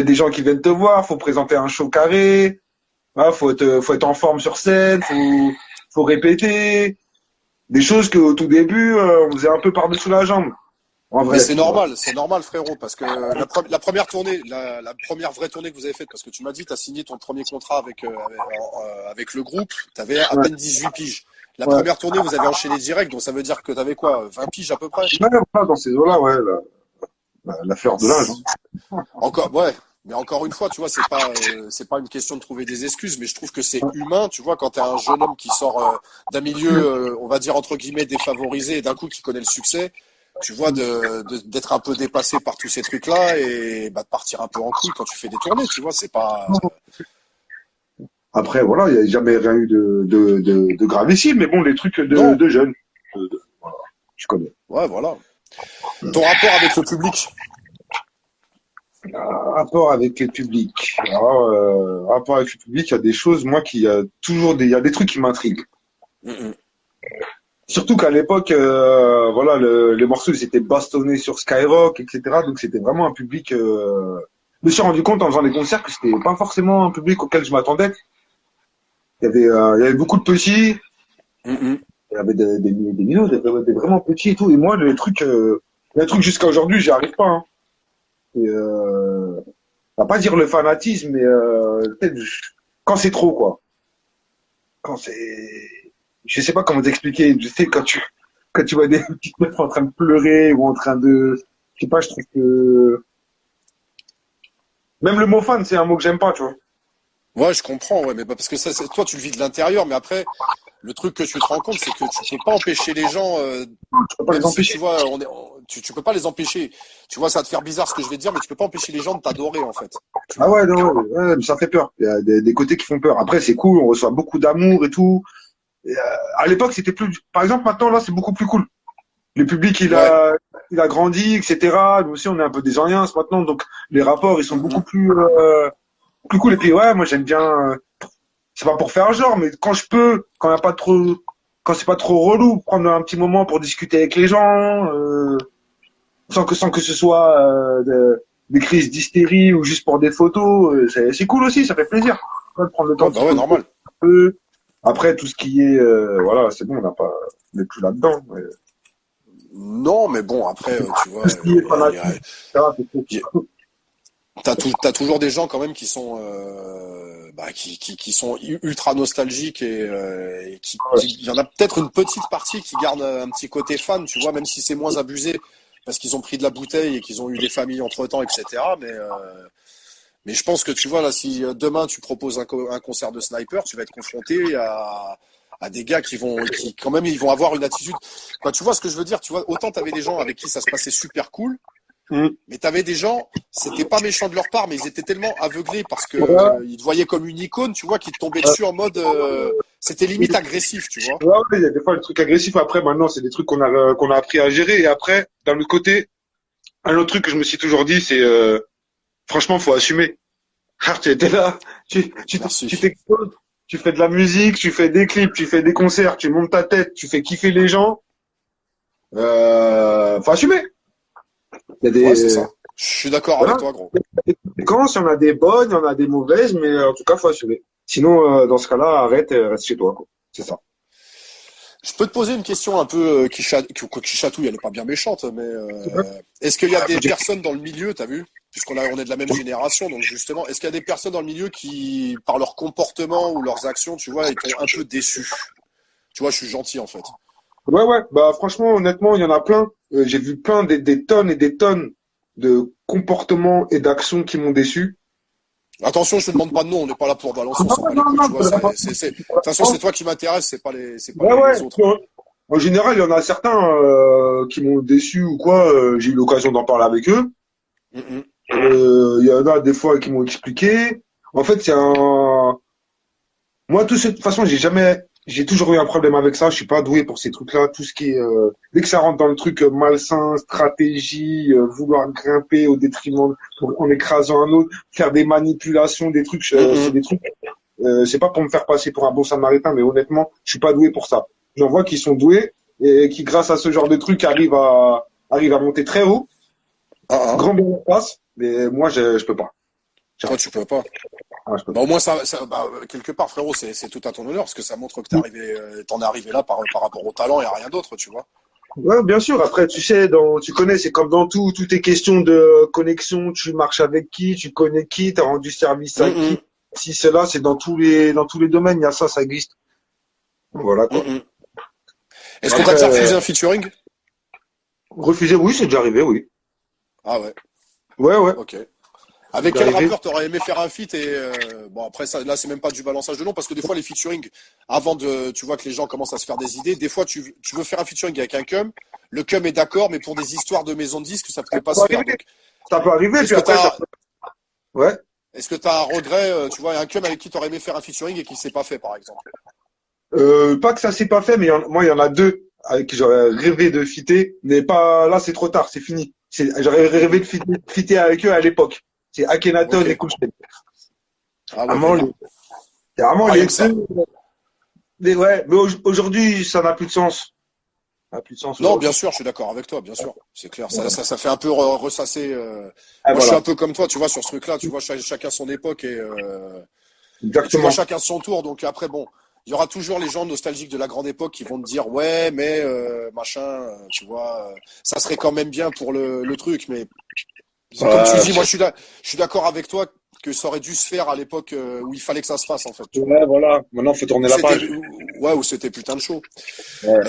des gens qui viennent te voir, faut présenter un show carré, voilà, faut être en forme sur scène, faut répéter. Des choses qu'au tout début, on faisait un peu par-dessus la jambe, en mais vrai, tu vois. c'est normal frérot, parce que la première tournée, la première vraie tournée que vous avez faite, parce que tu m'as dit, tu as signé ton premier contrat avec le groupe, tu avais à Ouais, peine 18 piges. La ouais. première tournée, vous avez enchaîné direct, donc ça veut dire que tu avais quoi, 20 piges à peu près? Ouais, voilà, dans ces eaux-là, ouais, la fleur de l'âge, hein. Encore, ouais. Mais encore une fois, tu vois, c'est pas une question de trouver des excuses, mais je trouve que c'est humain, tu vois, quand t'es un jeune homme qui sort d'un milieu, on va dire entre guillemets défavorisé, et d'un coup qui connaît le succès, tu vois, d'être un peu dépassé par tous ces trucs-là et bah, de partir un peu en couille quand tu fais des tournées, tu vois, c'est pas. Après, voilà, il n'y a jamais rien eu de gravissime, mais bon, les trucs Non, de jeunes, voilà, je connais. ouais, voilà. Ton rapport avec le public. Rapport avec le public. Alors, rapport avec le public, il y a des choses, moi, il y a des trucs qui m'intriguent. Mm, Surtout qu'à l'époque, voilà, les morceaux, ils étaient bastonnés sur Skyrock, etc. Donc, c'était vraiment un public, je me suis rendu compte en faisant des concerts que c'était pas forcément un public auquel je m'attendais. Il y avait beaucoup de petits, mm, mm. il y avait des minots, des vraiment petits et tout. Et moi, les trucs jusqu'à aujourd'hui, j'y arrive pas, hein. Et, on va pas dire le fanatisme, mais peut-être quand c'est trop, quoi. Quand c'est, je sais pas comment t'expliquer. Je sais quand tu vois des petites meufs en train de pleurer ou en train de, je sais pas, je trouve que même le mot fan, c'est un mot que j'aime pas, tu vois. Ouais, je comprends, ouais, mais parce que ça, toi, tu le vis de l'intérieur, mais après, le truc que tu te rends compte, c'est que tu peux pas empêcher les gens, Je peux pas les même si tu empêcher. vois, tu peux pas les empêcher. Tu vois, ça va te faire bizarre ce que je vais te dire, mais tu peux pas empêcher les gens de t'adorer, en fait. Tu Ah vois. ouais, non, ouais, ouais, mais ça fait peur. Il y a des côtés qui font peur. Après, c'est cool, on reçoit beaucoup d'amour et tout. Et, à l'époque, c'était plus, par exemple, maintenant, là, c'est beaucoup plus cool. Le public, Ouais. il a grandi, etc. Nous aussi, on est un peu des anciens maintenant, donc les rapports, ils sont Mm, beaucoup mm. plus cool. Et puis, ouais, moi, j'aime bien, c'est pas pour faire genre, mais quand je peux, quand il y a pas trop, quand c'est pas trop relou, prendre un petit moment pour discuter avec les gens, sans que ce soit des crises d'hystérie ou juste pour des photos, c'est cool aussi, ça fait plaisir. Ouais, de prendre le temps Ouais, de bah se ouais, poser un normal. peu. Après, tout ce qui est, voilà, c'est bon, on n'est plus là-dedans. Mais Non, mais bon, après, tu tout vois, ce qui est fanatique, etc., c'est trop. y a- t'as toujours des gens quand même qui sont, bah, qui sont ultra nostalgiques et il y en a peut-être une petite partie qui garde un petit côté fan, tu vois, même si c'est moins abusé parce qu'ils ont pris de la bouteille et qu'ils ont eu des familles entre-temps, etc. Mais je pense que tu vois là, si demain tu proposes un concert de Sniper, tu vas être confronté à des gars qui quand même, ils vont avoir une attitude. Quoi, tu vois ce que je veux dire? Tu vois, autant t'avais des gens avec qui ça se passait super cool, Mm. mais t'avais des gens, c'était pas méchant de leur part, mais ils étaient tellement aveuglés parce que Ouais, ils te voyaient comme une icône, tu vois, qui te tombaient dessus en mode, c'était limite agressif, tu vois. ouais, ouais, il y a des fois des trucs agressifs. Après, maintenant, c'est des trucs qu'on a appris à gérer. Et après, d'un autre côté, un autre truc que je me suis toujours dit, c'est franchement, faut assumer. Ah, tu étais là, tu Merci. t'exposes, tu fais de la musique, tu fais des clips, tu fais des concerts, tu montes ta tête, tu fais kiffer les gens. Faut assumer. Il y a Ouais, c'est des, ça. Je suis d'accord avec voilà, toi, gros. des conséquences, il y en a des bonnes, il y en a des mauvaises, mais en tout cas, faut assumer. Sinon, dans ce cas-là, arrête, reste chez toi, quoi. C'est ça. Je peux te poser une question un peu qui chatouille, elle est pas bien méchante, mais est-ce qu'il y a des personnes dans le milieu, t'as vu? On est de la même génération, donc justement, est-ce qu'il y a des personnes dans le milieu qui, par leur comportement ou leurs actions, tu vois, ils t'ont un peu déçu? Tu vois, je suis gentil en fait. Ouais, ouais, bah franchement, honnêtement, il y en a plein. J'ai vu plein des tonnes et des tonnes de comportements et d'actions qui m'ont déçu. Attention, je te demande pas de nom, on n'est pas là pour balancer, on Non, s'en bat les non, couilles, non, tu vois. De toute façon, c'est toi qui m'intéresse, c'est pas ouais, les ouais. autres. En général, il y en a certains qui m'ont déçu ou quoi. J'ai eu l'occasion d'en parler avec eux. Mhm. Il y en a des fois qui m'ont expliqué. En fait, c'est un. Moi, de toute façon, j'ai jamais. j'ai toujours eu un problème avec ça. Je suis pas doué pour ces trucs-là. Tout ce qui est dès que ça rentre dans le truc malsain, stratégie, vouloir grimper au détriment en écrasant un autre, faire des manipulations, des trucs, c'est Mhm. des trucs. C'est pas pour me faire passer pour un bon samaritain, mais honnêtement, je suis pas doué pour ça. J'en vois qui sont doués et qui, grâce à ce genre de trucs, arrivent à monter très haut, Ah, ah. grand bien en face. Mais moi, je peux pas. Toi, J'arrive tu pas. peux pas. Ah, je peux Bah, au pas. moins, bah, quelque part, frérot, c'est tout à ton honneur, parce que ça montre que t'en es arrivé là par rapport au talent et à rien d'autre, tu vois. Ouais, bien sûr. Après, tu sais, tu connais, c'est comme dans tout, tout est question de connexion. Tu marches avec qui, tu connais qui, t'as rendu service à qui. Mhm. Si c'est là, c'est dans tous les domaines. Il y a ça, ça existe. Voilà, quoi. Mhm. Est-ce qu'on t'a Après, déjà refusé un featuring? refuser, oui, c'est déjà arrivé, oui. Ah ouais, Ouais, ouais, ok. c'est Avec déjà quel arrivé. rappeur t'aurais aimé faire un feat et bon après ça là c'est même pas du balançage de nom parce que des fois les featuring avant de tu vois que les gens commencent à se faire des idées des fois tu veux faire un featuring avec un cum le cum est d'accord mais pour des histoires de maison de disques ça peut Ça pas peut se faire arriver. donc Ça peut arriver, est-ce puis que après, t'as ouais. est-ce que t'as un regret tu vois un cum avec qui t'aurais aimé faire un featuring et qui s'est pas fait par exemple. Pas que ça s'est pas fait, mais moi, il y en a deux avec qui j'aurais rêvé de fitter, mais pas, là, c'est trop tard, c'est fini. J'aurais rêvé Mhm. de fitter avec eux à l'époque. C'est Akhenaton Ok. et Cool Chain. Ah ouais Vraiment, vénère. c'est vraiment Rien les que ça. deux. Mais ouais, mais aujourd'hui, ça n'a plus de sens. Ça n'a plus de sens Non, bien aujourd'hui. sûr, je suis d'accord avec toi, bien sûr, c'est clair. Ça fait un peu ressasser. Ah, Moi, je suis un voilà. peu comme toi, tu vois, sur ce truc-là. Tu vois, chacun son époque et tu vois Exactement. chacun son tour. Donc après, bon, il y aura toujours les gens nostalgiques de la grande époque qui vont te dire, ouais, mais machin, tu vois, ça serait quand même bien pour le truc. Mais c'est comme tu Euh, dis, moi, je suis d'accord avec toi que ça aurait dû se faire à l'époque où il fallait que ça se fasse, en fait, tu vois. ouais, voilà. Maintenant, faut tourner Où la c'était, page. ouais, où c'était putain de chaud. Ouais.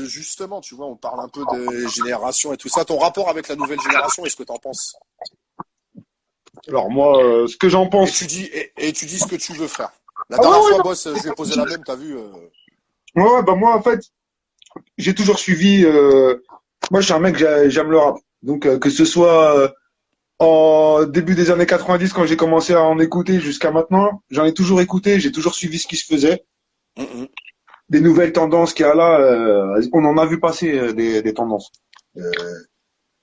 Justement, tu vois, on parle un peu de génération et tout ça. Ton rapport avec la nouvelle génération, est-ce que tu en penses? Alors, moi, ce que j'en Et pense. et tu dis ce que tu veux, frère. La Ah ouais, dernière ouais, fois, non. boss, je lui ai posé la même, t'as vu. Ouais, ouais, bah moi, en fait, j'ai toujours suivi. Moi, je suis un mec, j'aime le rap. Donc, que ce soit en début des années 90, quand j'ai commencé à en écouter, jusqu'à maintenant, j'en ai toujours écouté. J'ai toujours suivi ce qui se faisait. Mhm. Des nouvelles tendances qu'il y a là, on en a vu passer des tendances. Euh,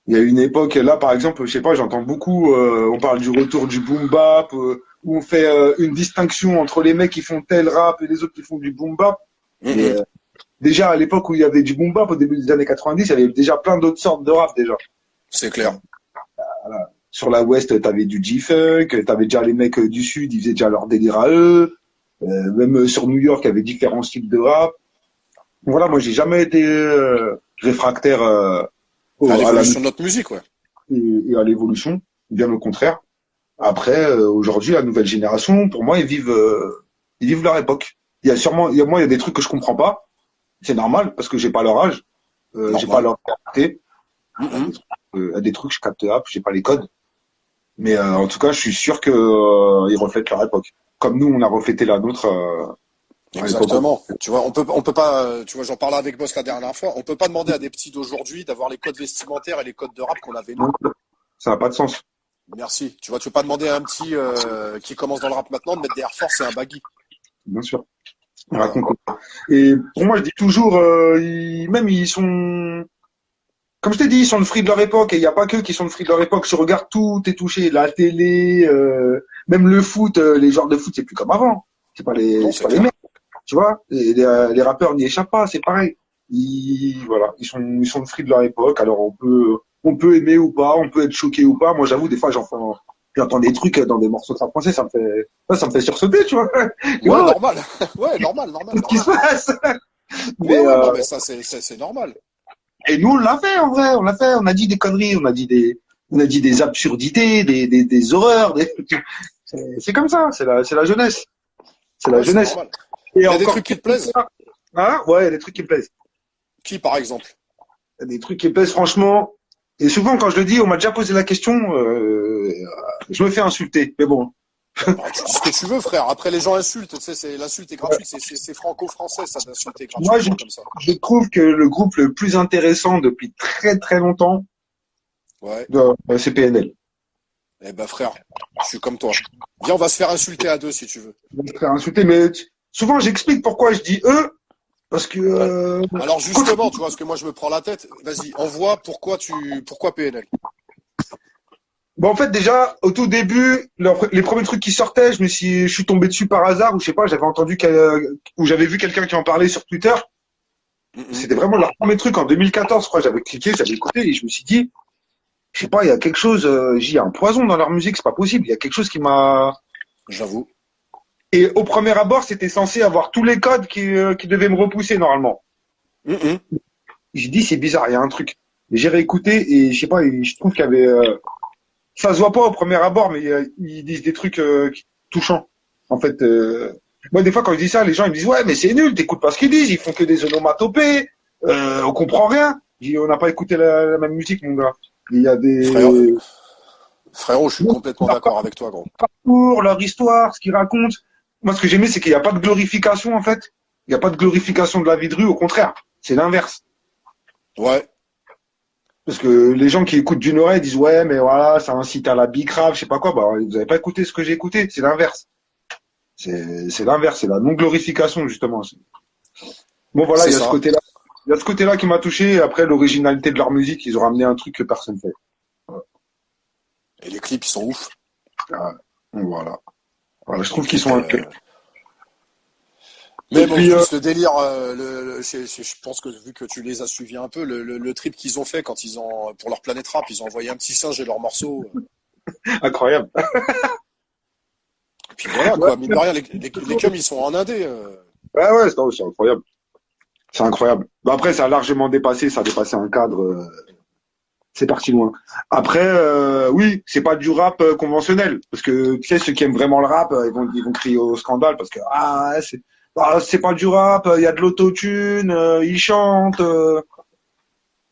Il y a une époque, là, par exemple, je sais pas, j'entends beaucoup. On parle du retour du boom bap, où on fait une distinction entre les mecs qui font tel rap et les autres qui font du boom bap. Mais Mhm. déjà, à l'époque où il y avait du boom bap, au début des années 90, il y avait déjà plein d'autres sortes de rap déjà. C'est Euh, clair. Sur la West, t'avais du G-Funk, t'avais déjà les mecs du Sud, ils faisaient déjà leur délire à eux. Même sur New York, il y avait différents styles de rap. Voilà, moi, j'ai jamais été réfractaire À à la l'évolution de musique notre musique, ouais. et à l'évolution, bien au contraire. Après, aujourd'hui, la nouvelle génération, pour moi, ils vivent leur époque. Il y a sûrement, il y a des trucs que je comprends pas. C'est normal parce que j'ai pas leur âge, j'ai pas Normal. leur capté. Mhm. Il y a des trucs je capte pas, j'ai pas les codes. Mais en tout cas, je suis sûr que ils reflètent leur époque. Comme nous, on a reflété la nôtre à l'époque. Exactement. Tu vois, on peut pas, tu vois, j'en parlais avec Boss la dernière fois, on peut pas demander à des petits d'aujourd'hui d'avoir les codes vestimentaires et les codes de rap qu'on avait nous. Donc, ça n'a pas de sens, Merci. Tu vois, tu peux pas demander à un petit qui commence dans le rap maintenant de mettre des Air Force et un baggy. bien sûr. Voilà. Raconte. Et pour moi, je dis toujours, même ils sont, comme je t'ai dit, ils sont le fruit de leur époque. Et il n'y a pas que qui sont le fruit de leur époque. Je regarde tout est touché, la télé, même le foot, les genres de foot, c'est plus comme avant. Non, C'est c'est pas les clair. mêmes. Tu vois, les rappeurs n'y échappent pas, c'est pareil. Voilà, ils sont le fruit de leur époque. Alors on peut aimer ou pas, on peut être choqué ou pas. Moi, j'avoue, des fois, j'entends des trucs dans des morceaux de rap français, ça me fait sursauter, tu vois. Et Ouais, ouais, normal. Ouais, normal, normal, qu'est-ce qui se normal. passe? Ouais, Mais ouais, non, mais ça, c'est normal. et nous, on l'a fait en vrai, on l'a fait. On a dit des conneries, on a dit des absurdités, des horreurs. C'est comme ça, c'est la jeunesse, c'est la Ouais, c'est jeunesse. normal. Et Il y a des encore trucs qui pire te que plaisent? ça, hein, ouais, il y a des trucs qui me plaisent. Qui, par exemple? Il y a des trucs qui me plaisent franchement. Et souvent, quand je le dis, on m'a déjà posé la question, je me fais insulter. Mais bon, Bah, tu dis ce que tu veux, frère. Après, les gens insultent. Tu sais, l'insulte est gratuite. C'est franco-français, ça, d'insulter moi, gratuitement comme ça. je trouve que le groupe le plus intéressant depuis très très longtemps, Ouais. c'est PNL. Eh ben, frère, je suis comme toi. Viens, on va se faire insulter à deux si tu veux. Je me ferai insulter, mais souvent j'explique pourquoi je dis eux, parce que Ouais. Alors justement, tu vois, parce que moi je me prends la tête. Vas-y, envoie. Pourquoi PNL? bon, en fait, déjà, au tout début, les premiers trucs qui sortaient, je suis tombé dessus par hasard, ou je sais pas, ou j'avais vu quelqu'un qui en parlait sur Twitter. Mhm. C'était vraiment leur premier truc en 2014, je crois. J'avais cliqué, j'avais écouté, et je me suis dit, je sais pas, il y a quelque chose, il y a un poison dans leur musique, c'est pas possible. Il y a quelque chose qui m'a. J'avoue. Et au premier abord, c'était censé avoir tous les codes qui devaient me repousser normalement. Mhm. J'ai dit, c'est bizarre, il y a un truc. J'ai réécouté et je sais pas, je trouve qu'il y avait, ça se voit pas au premier abord, mais ils disent des trucs touchants. En fait, moi des fois quand je dis ça, les gens ils me disent ouais mais c'est nul, t'écoutes pas ce qu'ils disent, ils font que des onomatopées, on comprend rien. Je dis on n'a pas écouté la même musique mon gars. Il y a Frère, des frérot, je suis complètement leur d'accord avec toi, gros. parcours, leur histoire, ce qu'ils racontent. Moi ce que j'aimais c'est qu'il n'y a pas de glorification en fait. Il n'y a pas de glorification de la vie de rue, au contraire, c'est l'inverse. Ouais. Parce que les gens qui écoutent d'une oreille disent ouais mais voilà ça incite à la bicrave, je sais pas quoi. Bah vous avez pas écouté ce que j'ai écouté, c'est l'inverse. C'est l'inverse, c'est la non-glorification, justement. Bon, voilà, C'est il y a ce ça. côté-là. Il y a ce côté-là qui m'a touché. Et après, l'originalité de leur musique, ils ont ramené un truc que personne fait. Et les clips, ils sont ouf. Ah, donc voilà. Voilà, je Les trouve qu'ils clips. sont un. Et Même en puis, plus, le délire, je pense que vu que tu les as suivis un peu, le trip qu'ils ont fait quand pour leur planète rap, ils ont envoyé un petit singe et leur morceau. incroyable. Et puis voilà, Ouais, quoi. Mine de rien, les cums, ils sont en indé. ouais, ouais, non, c'est incroyable. C'est incroyable. Bah, après, ça a largement dépassé, ça a dépassé un cadre. C'est parti loin. Après, oui, c'est pas du rap conventionnel, parce que tu sais ceux qui aiment vraiment le rap, ils vont crier au scandale parce que c'est pas du rap, il y a de l'autotune, ils chantent. Ouais,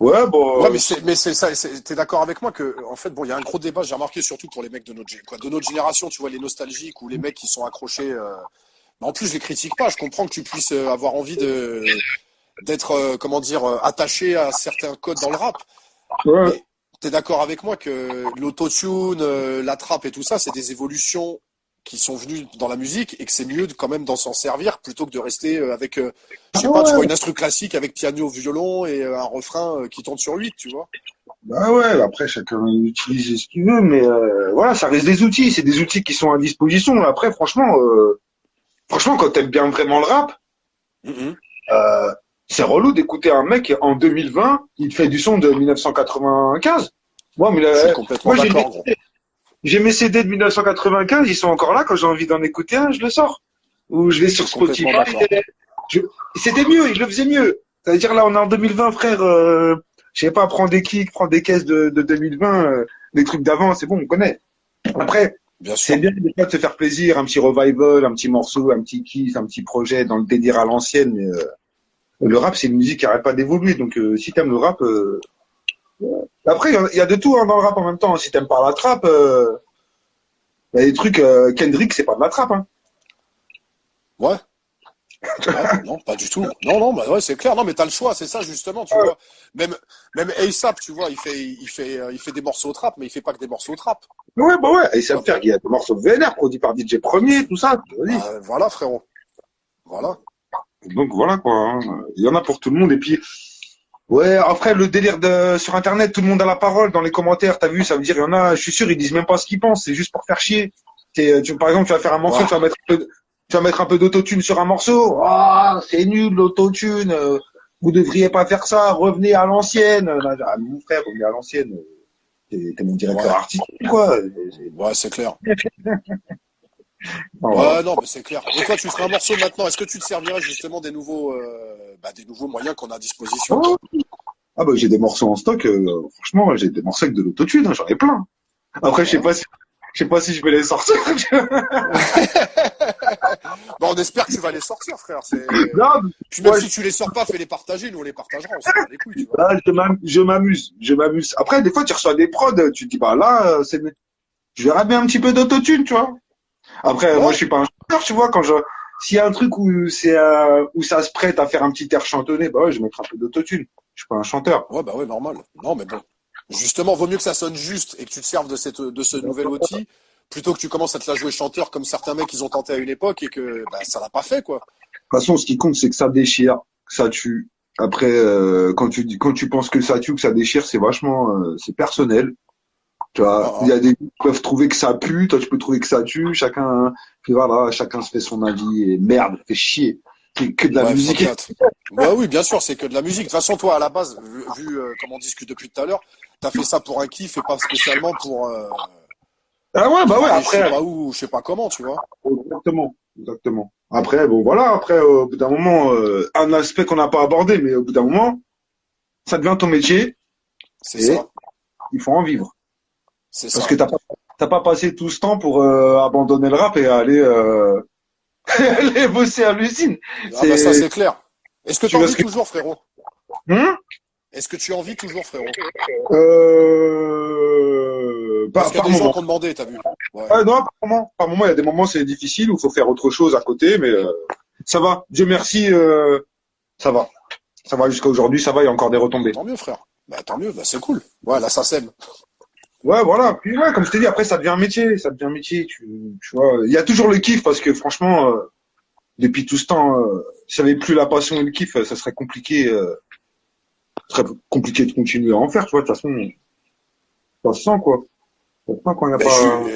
Ouais, bon, mais c'est ça. T'es d'accord avec moi que, en fait, bon, il y a un gros débat. J'ai remarqué surtout pour les mecs de notre génération, tu vois, les nostalgiques ou les mecs qui sont accrochés. Mais en plus, je les critique pas. Je comprends que tu puisses avoir envie d'être, comment dire, attaché à certains codes dans le rap. ouais. Mais t'es d'accord avec moi que l'autotune, la trappe et tout ça, c'est des évolutions qui sont venues dans la musique et que c'est mieux quand même d'en s'en servir plutôt que de rester avec, je Ah sais pas, tu vois, ouais, une instru classique avec piano, violon et un refrain qui tourne sur 8, tu vois. bah ouais, après chacun utilise ce qu'il veut, mais voilà, ça reste des outils, c'est des outils qui sont à disposition. Après, franchement, quand t'aimes bien vraiment le rap, Mhm. euh, c'est relou d'écouter un mec en 2020, il fait du son de 1995. Moi, Je suis complètement moi d'accord, gros. j'ai mes CD de 1995, ils sont encore là. Quand j'ai envie d'en écouter un, je le sors. Ou je vais Je sur suis complètement Spotify. d'accord. Je- C'était mieux, il le faisait mieux. C'est-à-dire là, on est en 2020, frère. Je sais pas, prends des kicks, prends des caisses de 2020, des trucs d'avant, c'est bon, on connaît. Après, Bien c'est sûr. bien des fois de se faire plaisir, un petit revival, un petit morceau, un petit kiss, un petit projet dans le délire à l'ancienne. Mais le rap, c'est une musique qui arrête pas d'évoluer. Donc, si t'aimes le rap, après, il y a de tout hein, dans le rap en même temps. Si t'aimes pas la trappe, il y a des trucs. Kendrick, c'est pas de la trappe. Hein. Ouais. Ouais, non, pas du tout. Non, non, bah ouais, c'est clair. Non, mais t'as le choix, c'est ça justement, tu vois. Même, même A$AP, tu vois, il fait des morceaux trap, mais il fait pas que des morceaux trap. Ouais, bah ouais. Et Tu ça me vois. fait il y a des morceaux de VNR produits par DJ Premier, tout ça. Vas-y. Bah voilà, frérot. Voilà. Donc voilà quoi. Hein. Il y en a pour tout le monde. Et puis, ouais, après le délire de sur Internet, tout le monde a la parole dans les commentaires. T'as vu, ça veut dire il y en a. Je suis sûr, ils disent même pas ce qu'ils pensent. C'est juste pour faire chier. Par exemple, tu vas faire un morceau, Ouais. tu vas mettre un peu d'autotune sur un morceau. Ah, c'est nul l'autotune. Vous devriez pas faire ça. Revenez à l'ancienne. Ah, mon frère, revenez à l'ancienne. T'es mon directeur Ouais. artistique, quoi. Ouais, c'est clair. Enfin, voilà. Ouais, non, mais c'est clair. Et toi, tu ferais un morceau maintenant. Est-ce que tu te servirais justement des nouveaux moyens qu'on a à disposition, Oh, quoi? ah bah j'ai des morceaux en stock. Franchement, j'ai des morceaux avec de l'autotune. Hein, j'en ai plein. Après, Voilà. je sais pas si je vais les sortir. Bon, on espère que tu vas les sortir, frère. Non, Puis même moi, si tu les sors pas, fais les partager. Nous, on les partagera. On s'en bat les couilles, tu vois. je m'amuse, je m'amuse. Après, des fois, tu reçois des prods, tu te dis, bah là, je verrais bien un petit peu d'autotune, tu vois. Après, moi, je Ouais. suis pas un chanteur, tu vois. S'il y a un truc où ça se prête à faire un petit air chantonné, bah ouais, je vais mettre un peu d'autotune. Je suis pas un chanteur. Ouais, bah ouais, normal. Non, mais bon. Justement, vaut mieux que ça sonne juste et que tu te serves de ce nouvel outil plutôt que tu commences à te la jouer chanteur comme certains mecs ils ont tenté à une époque et que bah, ça l'a pas fait, quoi. De toute façon, ce qui compte, c'est que ça déchire, que ça tue. Après, quand tu penses que ça tue, que ça déchire, c'est vachement, c'est personnel. Tu vois, il y Ah, a des gens qui peuvent trouver que ça pue, toi tu peux trouver que ça tue. Chacun, puis voilà, chacun se fait son avis et merde, fait chier. C'est que de la ouais, fuck musique. that. Bah oui, bien sûr, c'est que de la musique. De toute façon, toi, à la base, comme on discute depuis tout à l'heure, t'as fait ça pour un kiff et pas spécialement Ah ouais, bah pour ouais. aller je sais Après, pas où, je sais pas comment, tu vois. exactement, exactement. Après, bon voilà. Après, au bout d'un moment, un aspect qu'on n'a pas abordé, mais au bout d'un moment, ça devient ton métier C'est et ça, il faut en vivre. c'est Parce ça. que t'as pas passé tout ce temps pour abandonner le rap et aller aller bosser à l'usine. Ah bah ça, C'est, c'est clair. Est-ce que tu t'en vois ce vis que. toujours, frérot? Hum Est-ce que tu en vis toujours, frérot? Parce qu'il y a Par des gens moment. qui ont demandé, t'as vu? Ouais. Ah, non, par moment. Par moment, il y a des moments c'est difficile où il faut faire autre chose à côté, mais ça va. Dieu merci, ça va. Ça va jusqu'à aujourd'hui, ça va. Il y a encore des Bah, retombées. tant mieux, frère. Bah tant mieux, bah c'est cool. Ouais, là, ça sème. Ouais, voilà. Puis ouais, comme je t'ai dit, après ça devient un métier, ça devient un métier. Tu vois, il y a toujours le kiff parce que franchement, depuis tout ce temps, si j'avais plus la passion et le kiff, ça serait compliqué. Ce serait compliqué de continuer à en faire. Tu vois, de toute façon, ça se sent quoi. Ça se sent quand il n'y a Ben, je suis... pas.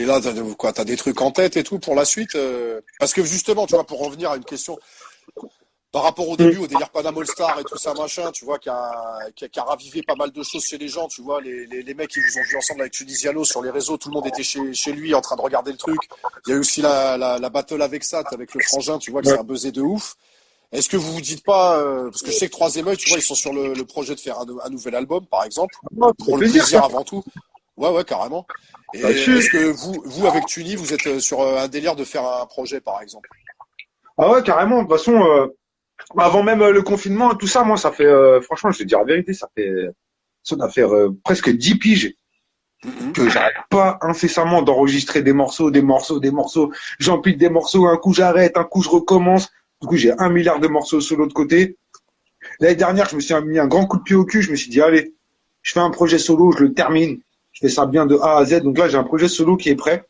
Et là, t'as des trucs en tête et tout pour la suite Parce que justement, tu vois, pour revenir à une question, par rapport au début, au délire Panama All Star et tout ça, machin, tu vois, qui a ravivé pas mal de choses chez les gens, tu vois, les mecs qui vous ont vu ensemble avec Tunisiano sur les réseaux, tout le monde était chez lui en train de regarder le truc. Il y a eu aussi la battle avec Sat, avec le frangin, tu vois, que Ouais. ça a buzzé de ouf. Est-ce que vous vous dites pas, parce que je sais que Troisième Œil, tu vois, ils sont sur le projet de faire un nouvel album, par exemple, Non, ça fait pour le plaisir ça. plaisir avant tout. Ouais, ouais, carrément. Et Là-dessus. est-ce que vous avec Tuni, vous êtes sur un délire de faire un projet, par exemple? Ah ouais, carrément. De toute façon, avant même le confinement, tout ça, moi, ça fait, franchement, je vais te dire la vérité, ça doit faire presque 10 piges Mhm. que j'arrête pas incessamment d'enregistrer des morceaux, des morceaux, des morceaux. J'empile des morceaux, un coup j'arrête, un coup je recommence. Du coup, j'ai 1 milliard de morceaux sur l'autre côté. L'année dernière, je me suis mis un grand coup de pied au cul. Je me suis dit, allez, je fais un projet solo, je le termine. Je fais ça bien de A à Z. Donc là, j'ai un projet solo qui est prêt.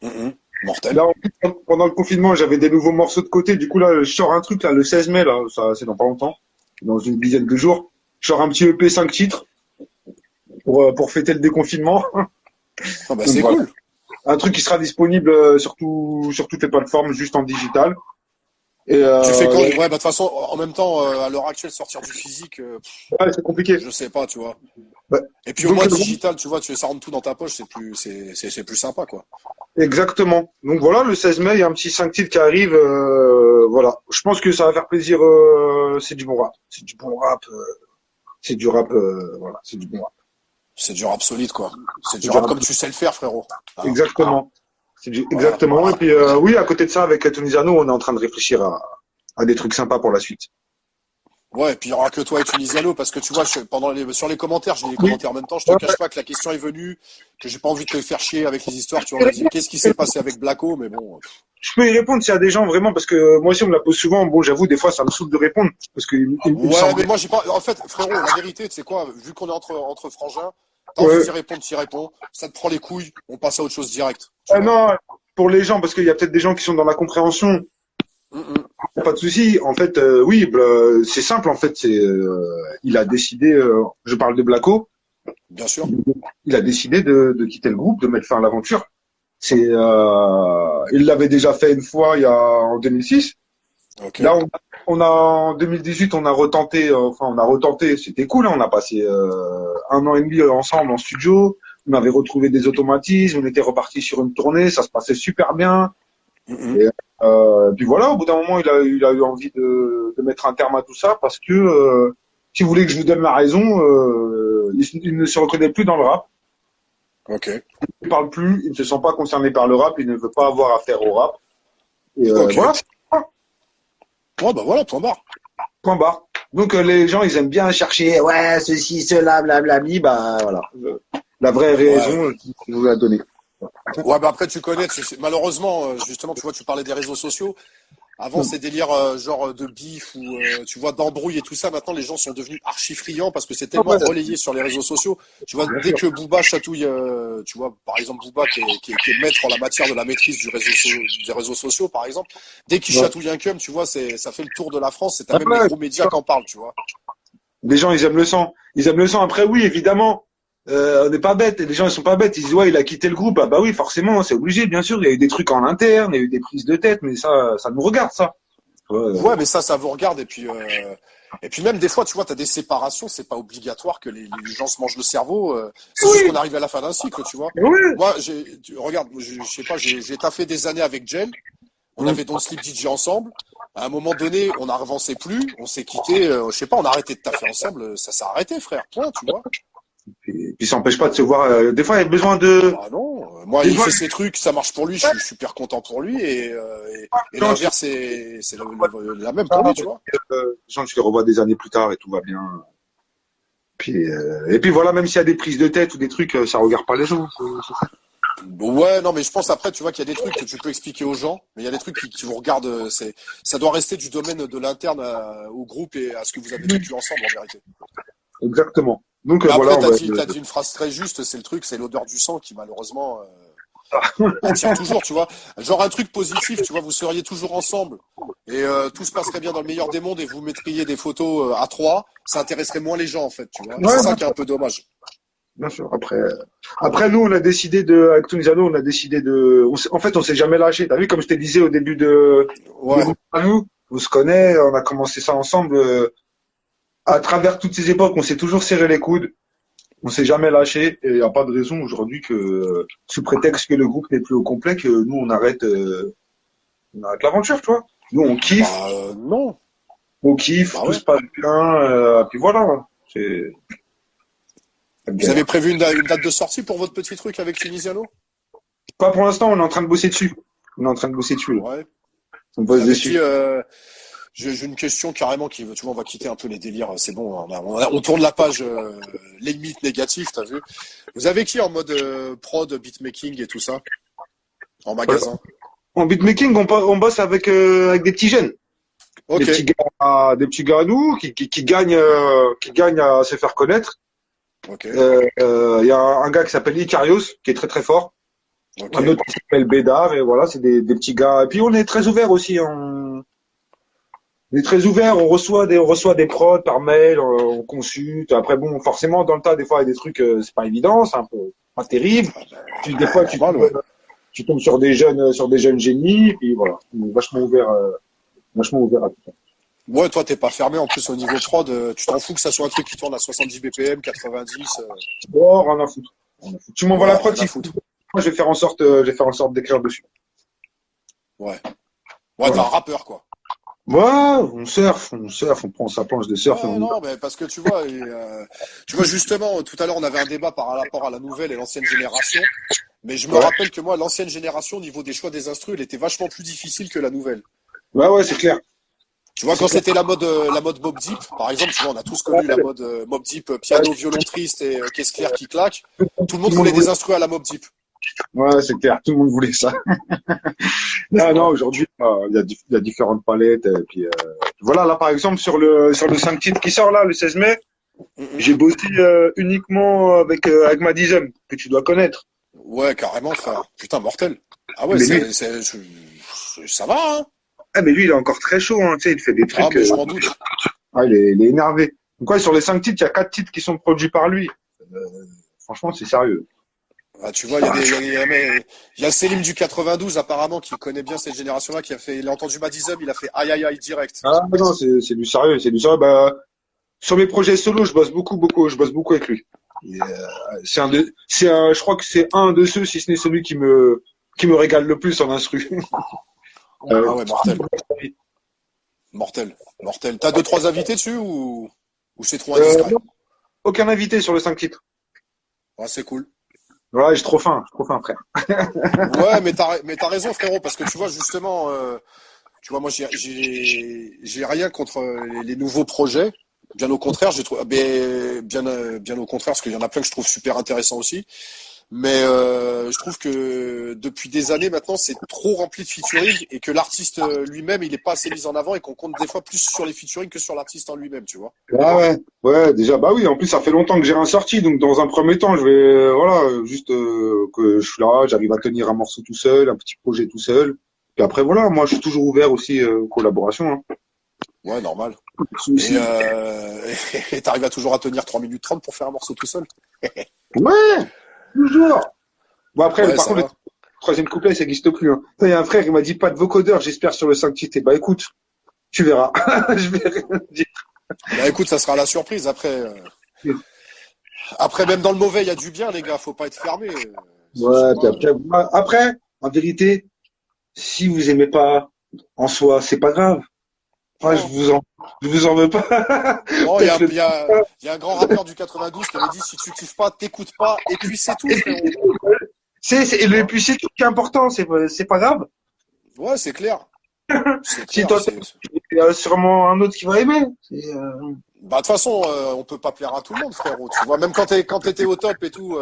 Mhm. Mortel. Là, en plus, pendant le confinement, j'avais des nouveaux morceaux de côté. Du coup, là, je sors un truc, là, le 16 mai, là, ça, c'est dans pas longtemps, dans une dizaine de jours. Je sors un petit EP 5 titres pour fêter le déconfinement. Ah bah Donc c'est voilà. cool. Un truc qui sera disponible sur toutes les plateformes, juste en digital. Et Tu fais quand? ouais, Ouais, bah de toute façon, en même temps, à l'heure actuelle, sortir du physique, ouais, c'est compliqué. je sais pas, tu vois. Ouais. Et puis au Donc, moins digital, tu vois, ça rentre tout dans ta poche, c'est plus sympa, quoi. exactement. Donc voilà, le 16 mai, il y a un petit 5 titres qui arrive. Voilà. Je pense que ça va faire plaisir. C'est du bon rap. C'est du bon rap. C'est du rap. Voilà, c'est du bon rap. C'est du rap solide, quoi. C'est C'est du du rap rap. comme tu sais le faire, frérot. Hein, Exactement. voilà. Exactement. Et puis oui, à côté de ça, avec Tunisiano, on est en train de réfléchir à des trucs sympas pour la suite. Ouais, et puis il y aura que toi et Tunisiano, parce que tu vois, sur les commentaires, j'ai les Oui. commentaires en même temps, je te Ouais, cache pas que la question est venue, que j'ai pas envie de te faire chier avec les histoires, tu vois, on m'a dit, qu'est-ce qui s'est passé avec Blacko, mais bon. je peux y répondre s'il y a des gens vraiment, parce que moi aussi on me la pose souvent. Bon, j'avoue, des fois ça me saoule de répondre, parce il me Ouais, semble. mais moi j'ai pas. En fait, frérot, la vérité, tu sais quoi, vu qu'on est entre frangins, t'as envie Ouais. d'y répondre, t'y réponds, ça te prend les couilles, on passe à autre chose direct, tu vois. Non, pour les gens, parce qu'il y a peut-être des gens qui sont dans la compréhension. Mhm. Pas de souci. En fait, oui, c'est simple. En fait, il a décidé. Je parle de Blacko. Bien sûr. Il a décidé de quitter le groupe, de mettre fin à l'aventure. Il l'avait déjà fait une fois, en 2006. Ok. Là, en 2018, on a retenté. Enfin, on a retenté. C'était cool. Hein, on a passé 1 an et demi ensemble en studio. On avait retrouvé des automatismes. On était reparti sur une tournée. Ça se passait super bien. Mhm. Et puis voilà, au bout d'un moment, il a eu envie de mettre un terme à tout ça parce que, si vous voulez que je vous donne la raison, il ne se reconnaît plus dans le rap. Ok. Il ne parle plus, il ne se sent pas concerné par le rap, il ne veut pas avoir affaire au rap. Et Ok. voilà, c'est ça, Ouais, bah voilà, point barre. point barre. Donc les gens, ils aiment bien chercher, ouais, ceci, cela, blablabli, bah voilà. La vraie Ouais. raison, je vous la donner. Ouais, bah après, tu connais, malheureusement, justement, tu vois, tu parlais des réseaux sociaux. Avant, ces délires genre de bif ou tu vois d'embrouille et tout ça, maintenant les gens sont devenus archi friands parce que c'est Ah tellement ouais, relayé sur les réseaux sociaux. Tu vois, bien dès sûr. que Booba chatouille, tu vois, par exemple Booba qui est maître en la matière de la maîtrise des réseaux sociaux, par exemple, dès qu'il Ouais. chatouille un cum, tu vois, ça fait le tour de la France. Et t'as Ah même les ouais, gros médias qui en parlent, tu vois. les gens, ils aiment le sang. Ils aiment le sang. Après, oui, évidemment, on n'est pas bêtes. Les gens, ils sont pas bêtes. Ils disent, ouais, il a quitté le groupe. Ah bah oui, forcément, c'est obligé, bien sûr. Il y a eu des trucs en interne, il y a eu des prises de tête, mais ça nous regarde, ça. Ouais, Ouais, mais ça vous regarde. Et puis même des fois, tu vois, t'as des séparations. C'est pas obligatoire que les gens se mangent le cerveau. C'est juste qu'on oui, arrive à la fin d'un cycle, tu vois. oui. Moi, regarde, je sais pas, j'ai taffé des années avec Gel. On Mm. avait Don't Sleep DJ ensemble. À un moment donné, on n'avancé plus, on s'est quitté, je sais pas, on a arrêté de taffer ensemble, ça s'est arrêté, frère, point, tu vois. Et puis ça n'empêche pas de se voir. Des fois, il y a besoin de. Bah non, moi, Des il fois, fait ses trucs, ça marche pour lui, je suis super content pour lui, et les gens, tu l'inverse, c'est la même les pour lui, revois, tu vois. les gens, tu les revois des années plus tard et tout va bien. Et puis voilà, même s'il y a des prises de tête ou des trucs, ça regarde pas les gens. Ouais, non, mais je pense après, tu vois, qu'il y a des trucs que tu peux expliquer aux gens, mais il y a des trucs qui vous regardent, ça doit rester du domaine de l'interne au groupe et à ce que vous avez vécu ensemble, en vérité. Exactement. Donc Mais voilà, après, on va. t'as dit une phrase très juste, c'est le truc, c'est l'odeur du sang qui malheureusement attire toujours, tu vois. Genre un truc positif, tu vois, vous seriez toujours ensemble et tout se passerait bien dans le meilleur des mondes et vous mettriez des photos à trois, ça intéresserait moins les gens en fait, tu vois. Et c'est Ouais, ça qui est un peu dommage. bien sûr. Après nous, on a décidé avec Tunisiano, on a décidé en fait, on s'est jamais lâché. T'as vu, comme je te disais au début de Ouais. nous, on se connaît, on a commencé ça ensemble. À travers toutes ces époques, on s'est toujours serré les coudes. On s'est jamais lâché et il n'y a pas de raison aujourd'hui que, sous prétexte que le groupe n'est plus au complet, que nous on arrête l'aventure, tu vois. Nous Bah non. on kiffe, Bah tout ouais. se passe bien, puis voilà. C'est Vous avez galère. prévu une date de sortie pour votre petit truc avec Tunisiano? Pas pour l'instant, on est en train de bosser dessus. On est en train de bosser dessus, là. Ouais. On Vous bosse avez dit dessus. j'ai une question carrément tu vois, on va quitter un peu les délires, c'est bon, on tourne la page les limites négatives, t'as vu? Vous avez qui en mode prod, beatmaking et tout ça en Euh, magasin? En beatmaking, on bosse avec des petits jeunes. Ok, Des petits gars à nous qui gagnent à se faire connaître. ok, Il y a un gars qui s'appelle Icarios, qui est très très fort. ok. Un autre qui s'appelle Bédard, et voilà, c'est des petits gars. Et puis on est très ouvert aussi. On est très ouvert, on reçoit des prods par mail, on consulte. Après bon, forcément dans le tas, des fois il y a des trucs, c'est pas évident, c'est un peu pas terrible. Ah ben, Puis des fois normal, ouais. tu tombes sur des jeunes génies, et puis voilà, on est vachement ouvert à tout ça. Ouais, toi t'es pas fermé en plus au niveau prod, tu t'en fous que ça soit un truc qui tourne à 70 BPM, 90, Oh, rien à foutre. Rien à foutre. Tu m'envoies la ouais, prod, rien à foutre. moi je vais faire en sorte d'écrire dessus. Ouais. Ouais, t'es un Voilà. rappeur quoi. Ouais, on prend sa planche de surf et Ouais, on y va. non, mais parce que tu vois justement, tout à l'heure on avait un débat par rapport à la nouvelle et l'ancienne génération, mais je me Ouais, rappelle que moi l'ancienne génération au niveau des choix des instrus, elle était vachement plus difficile que la nouvelle. ouais, c'est clair. Tu vois C'est quand clair. c'était la mode Mobb Deep, par exemple, tu vois on a tous connu la mode Mobb Deep, piano, violon triste et caisse claire qui claque. Tout le Tout monde le monde voulait des voulait. instrus à la Mobb Deep, Ouais, c'est clair. Tout le monde voulait ça. tu Non, vois. aujourd'hui, il y a différentes palettes. Et puis, voilà, là, par exemple, sur le 5 titres qui sort là, le 16 mai, Mhm. j'ai bossé uniquement avec Madison, que tu dois connaître. Ouais, carrément, frère. Putain, mortel. Ah ouais, Mais lui, ça va, hein. mais lui, il est encore très chaud. Hein, tu sais, il fait des Ah, trucs. mais je m'en doute. Il est énervé. Donc, ouais, sur les 5 titres, il y a 4 titres qui sont produits par lui. Euh, Franchement, c'est sérieux. Ah, tu vois, il y a des, il y a le Selim du 92 apparemment qui connaît bien cette génération-là, il a entendu Madizum, il a fait aïe aïe aïe direct. Ah non, c'est du sérieux, c'est du sérieux. Bah, sur mes projets solo, je bosse beaucoup avec lui. Et, je crois que c'est un de ceux, si ce n'est celui qui me régale le plus en instru. Ah ouais, mortel, mortel, mortel. T'as deux trois invités dessus ou c'est trop indiscret? Non, aucun invité sur le 5 titres. Ouais, c'est cool. Voilà, j'ai trop faim, frère. Ouais, mais t'as raison frérot parce que tu vois justement, tu vois moi j'ai rien contre les nouveaux projets. Bien au contraire, j'ai trouvé, bien au contraire parce qu'il y en a plein que je trouve super intéressants aussi. Mais je trouve que depuis des années maintenant, c'est trop rempli de featuring et que l'artiste lui-même, il n'est pas assez mis en avant et qu'on compte des fois plus sur les featuring que sur l'artiste en lui-même, tu vois. Ouais, ouais, ouais, déjà, bah oui, en plus, ça fait longtemps que j'ai rien sorti, donc dans un premier temps, je vais, voilà, juste que je suis là, j'arrive à tenir un morceau tout seul, un petit projet tout seul. Puis après, voilà, moi, je suis toujours ouvert aussi aux collaborations, hein. Ouais, normal. Pas de Et souci. et t'arrives à toujours à tenir 3 minutes 30 pour faire un morceau tout seul. Ouais, toujours. Bon, après, Ouais, par ça contre, le va. troisième couplet, ça n'existe plus, hein. Il y a un frère, il m'a dit pas de vocodeur, j'espère sur le 5 titres. Bah écoute, tu verras. Je vais rien dire. Bah écoute, ça sera la surprise. Après même dans le mauvais, il y a du bien, les gars. Faut pas être fermé. Je sais Ouais, puis pas. après, après, en vérité, si vous aimez pas en soi, c'est pas grave. Moi, Non. je vous en veux pas. Non, Faites le. il y a un grand rappeur du 92 qui avait dit si tu kiffes pas, t'écoutes pas, et puis c'est tout, Et puis, frérot. et Tu le vois. plus c'est tout qui est important, c'est pas grave. Ouais, c'est clair. C'est Si clair. toi, il y a sûrement un autre qui va aimer. Bah, de toute façon, on peut pas plaire à tout le monde, frérot. Tu vois, même quand t'étais au top et tout,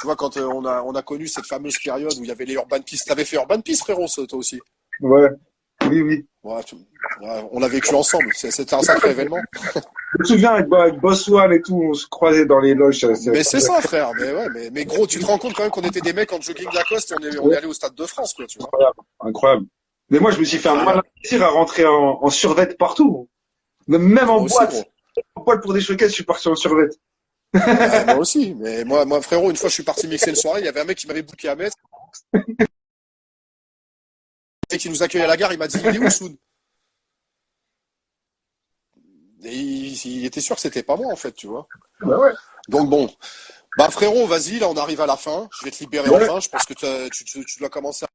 tu vois, quand on a connu cette fameuse période où il y avait les Urban Peace. T'avais fait Urban Peace, frérot, toi aussi. Ouais, oui, oui. Ouais, ouais, on l'a vécu ensemble. C'était un sacré événement. Je me souviens avec Boss One et tout, on se croisait dans les loges. Mais c'est ça, frère. Mais ouais, mais gros, tu te rends compte quand même qu'on était des mecs en jogging Lacoste et on est allé au Stade de France, quoi, tu vois. Incroyable, incroyable. Mais moi, je me suis fait un malin Incroyable. plaisir à rentrer en survêt partout. Même Mais en moi aussi, boîte. gros. En boîte pour des showcases, je suis parti en survêt. Ouais, moi aussi. Mais moi, frérot, une fois, je suis parti mixer une soirée. Il y avait un mec qui m'avait booké à Metz et qui nous accueillait à la gare. Il m'a dit, il est où, Soun? Et il était sûr que c'était pas moi, en fait, tu vois. Bah ouais. Donc bon. Bah, frérot, vas-y, là, on arrive à la fin. Je vais te libérer Ouais. enfin. Je pense que tu dois commencer à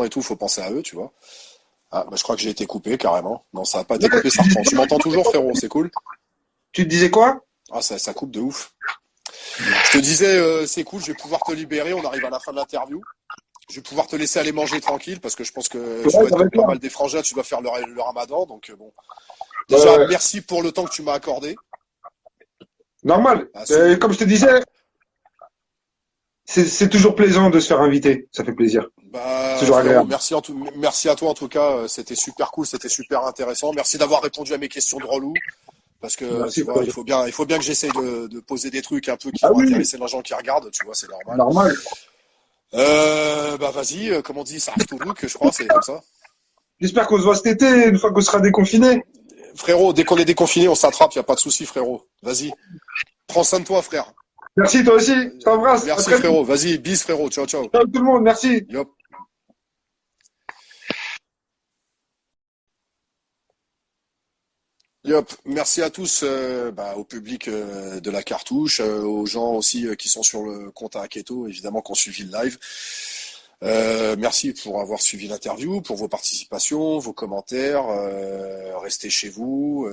et tout. Faut penser à eux, tu vois. Ah, bah, je crois que j'ai été coupé, carrément. Non, ça n'a pas été Ouais, coupé, ça reprend. Tu m'entends toujours, frérot? C'est cool? tu te disais quoi? Ah, ça coupe de ouf. Je te disais, c'est cool, je vais pouvoir te libérer. On arrive à la fin de l'interview. Je vais pouvoir te laisser aller manger tranquille parce que je pense que tu Ouais, dois être ça va comme être pas là. mal des frangins, tu dois faire le ramadan. Donc bon, Ouais, déjà ouais. merci pour le temps que tu m'as accordé. Normal. Ah, Comme je te disais, c'est toujours plaisant de se faire inviter. Ça fait plaisir. C'est bah toujours frérot, agréable. merci à toi en tout cas. C'était super cool, c'était super intéressant. Merci d'avoir répondu à mes questions de relou parce que tu Merci, vois, frérot. il faut bien que j'essaye de poser des trucs un peu qui Ah vont oui, intéresser les gens qui regardent. Tu vois, c'est normal. normal. Bah vas-y, comme on dit, ça reste tout que je crois, c'est comme ça. J'espère qu'on se voit cet été, une fois qu'on sera déconfiné. Frérot, dès qu'on est déconfiné, on s'attrape, y a pas de souci, frérot. Vas-y, prends soin de toi, frère. Merci, toi aussi. Je t'embrasse. À Merci très vite. frérot, vas-y, bis frérot, ciao ciao. Ciao tout le monde. Merci. Yop. Yop, merci à tous, au public de la cartouche, aux gens aussi qui sont sur le compte à Aketo, évidemment, qui ont suivi le live. Merci pour avoir suivi l'interview, pour vos participations, vos commentaires. Restez chez vous,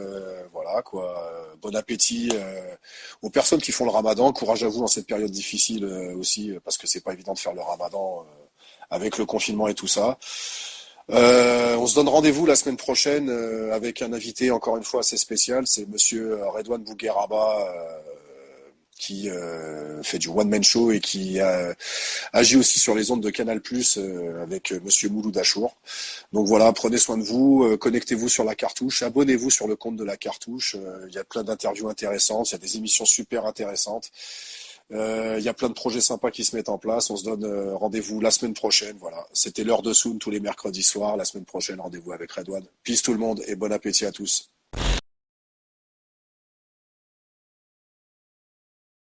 voilà quoi. Bon appétit aux personnes qui font le Ramadan. Courage à vous dans cette période difficile aussi, parce que c'est pas évident de faire le Ramadan avec le confinement et tout ça. On se donne rendez-vous la semaine prochaine avec un invité encore une fois assez spécial. C'est Monsieur Redouane Bougueraba qui fait du one-man show et qui agit aussi sur les ondes de Canal+ avec Monsieur Mouloud Achour. Donc voilà, prenez soin de vous, connectez-vous sur la cartouche, abonnez-vous sur le compte de la cartouche. Il y a plein d'interviews intéressantes, il y a des émissions super intéressantes. Il y a plein de projets sympas qui se mettent en place. On se donne rendez-vous la semaine prochaine. Voilà, c'était l'heure de Soon tous les mercredis soirs. La semaine prochaine, rendez-vous avec Redouane. Peace tout le monde et bon appétit à tous.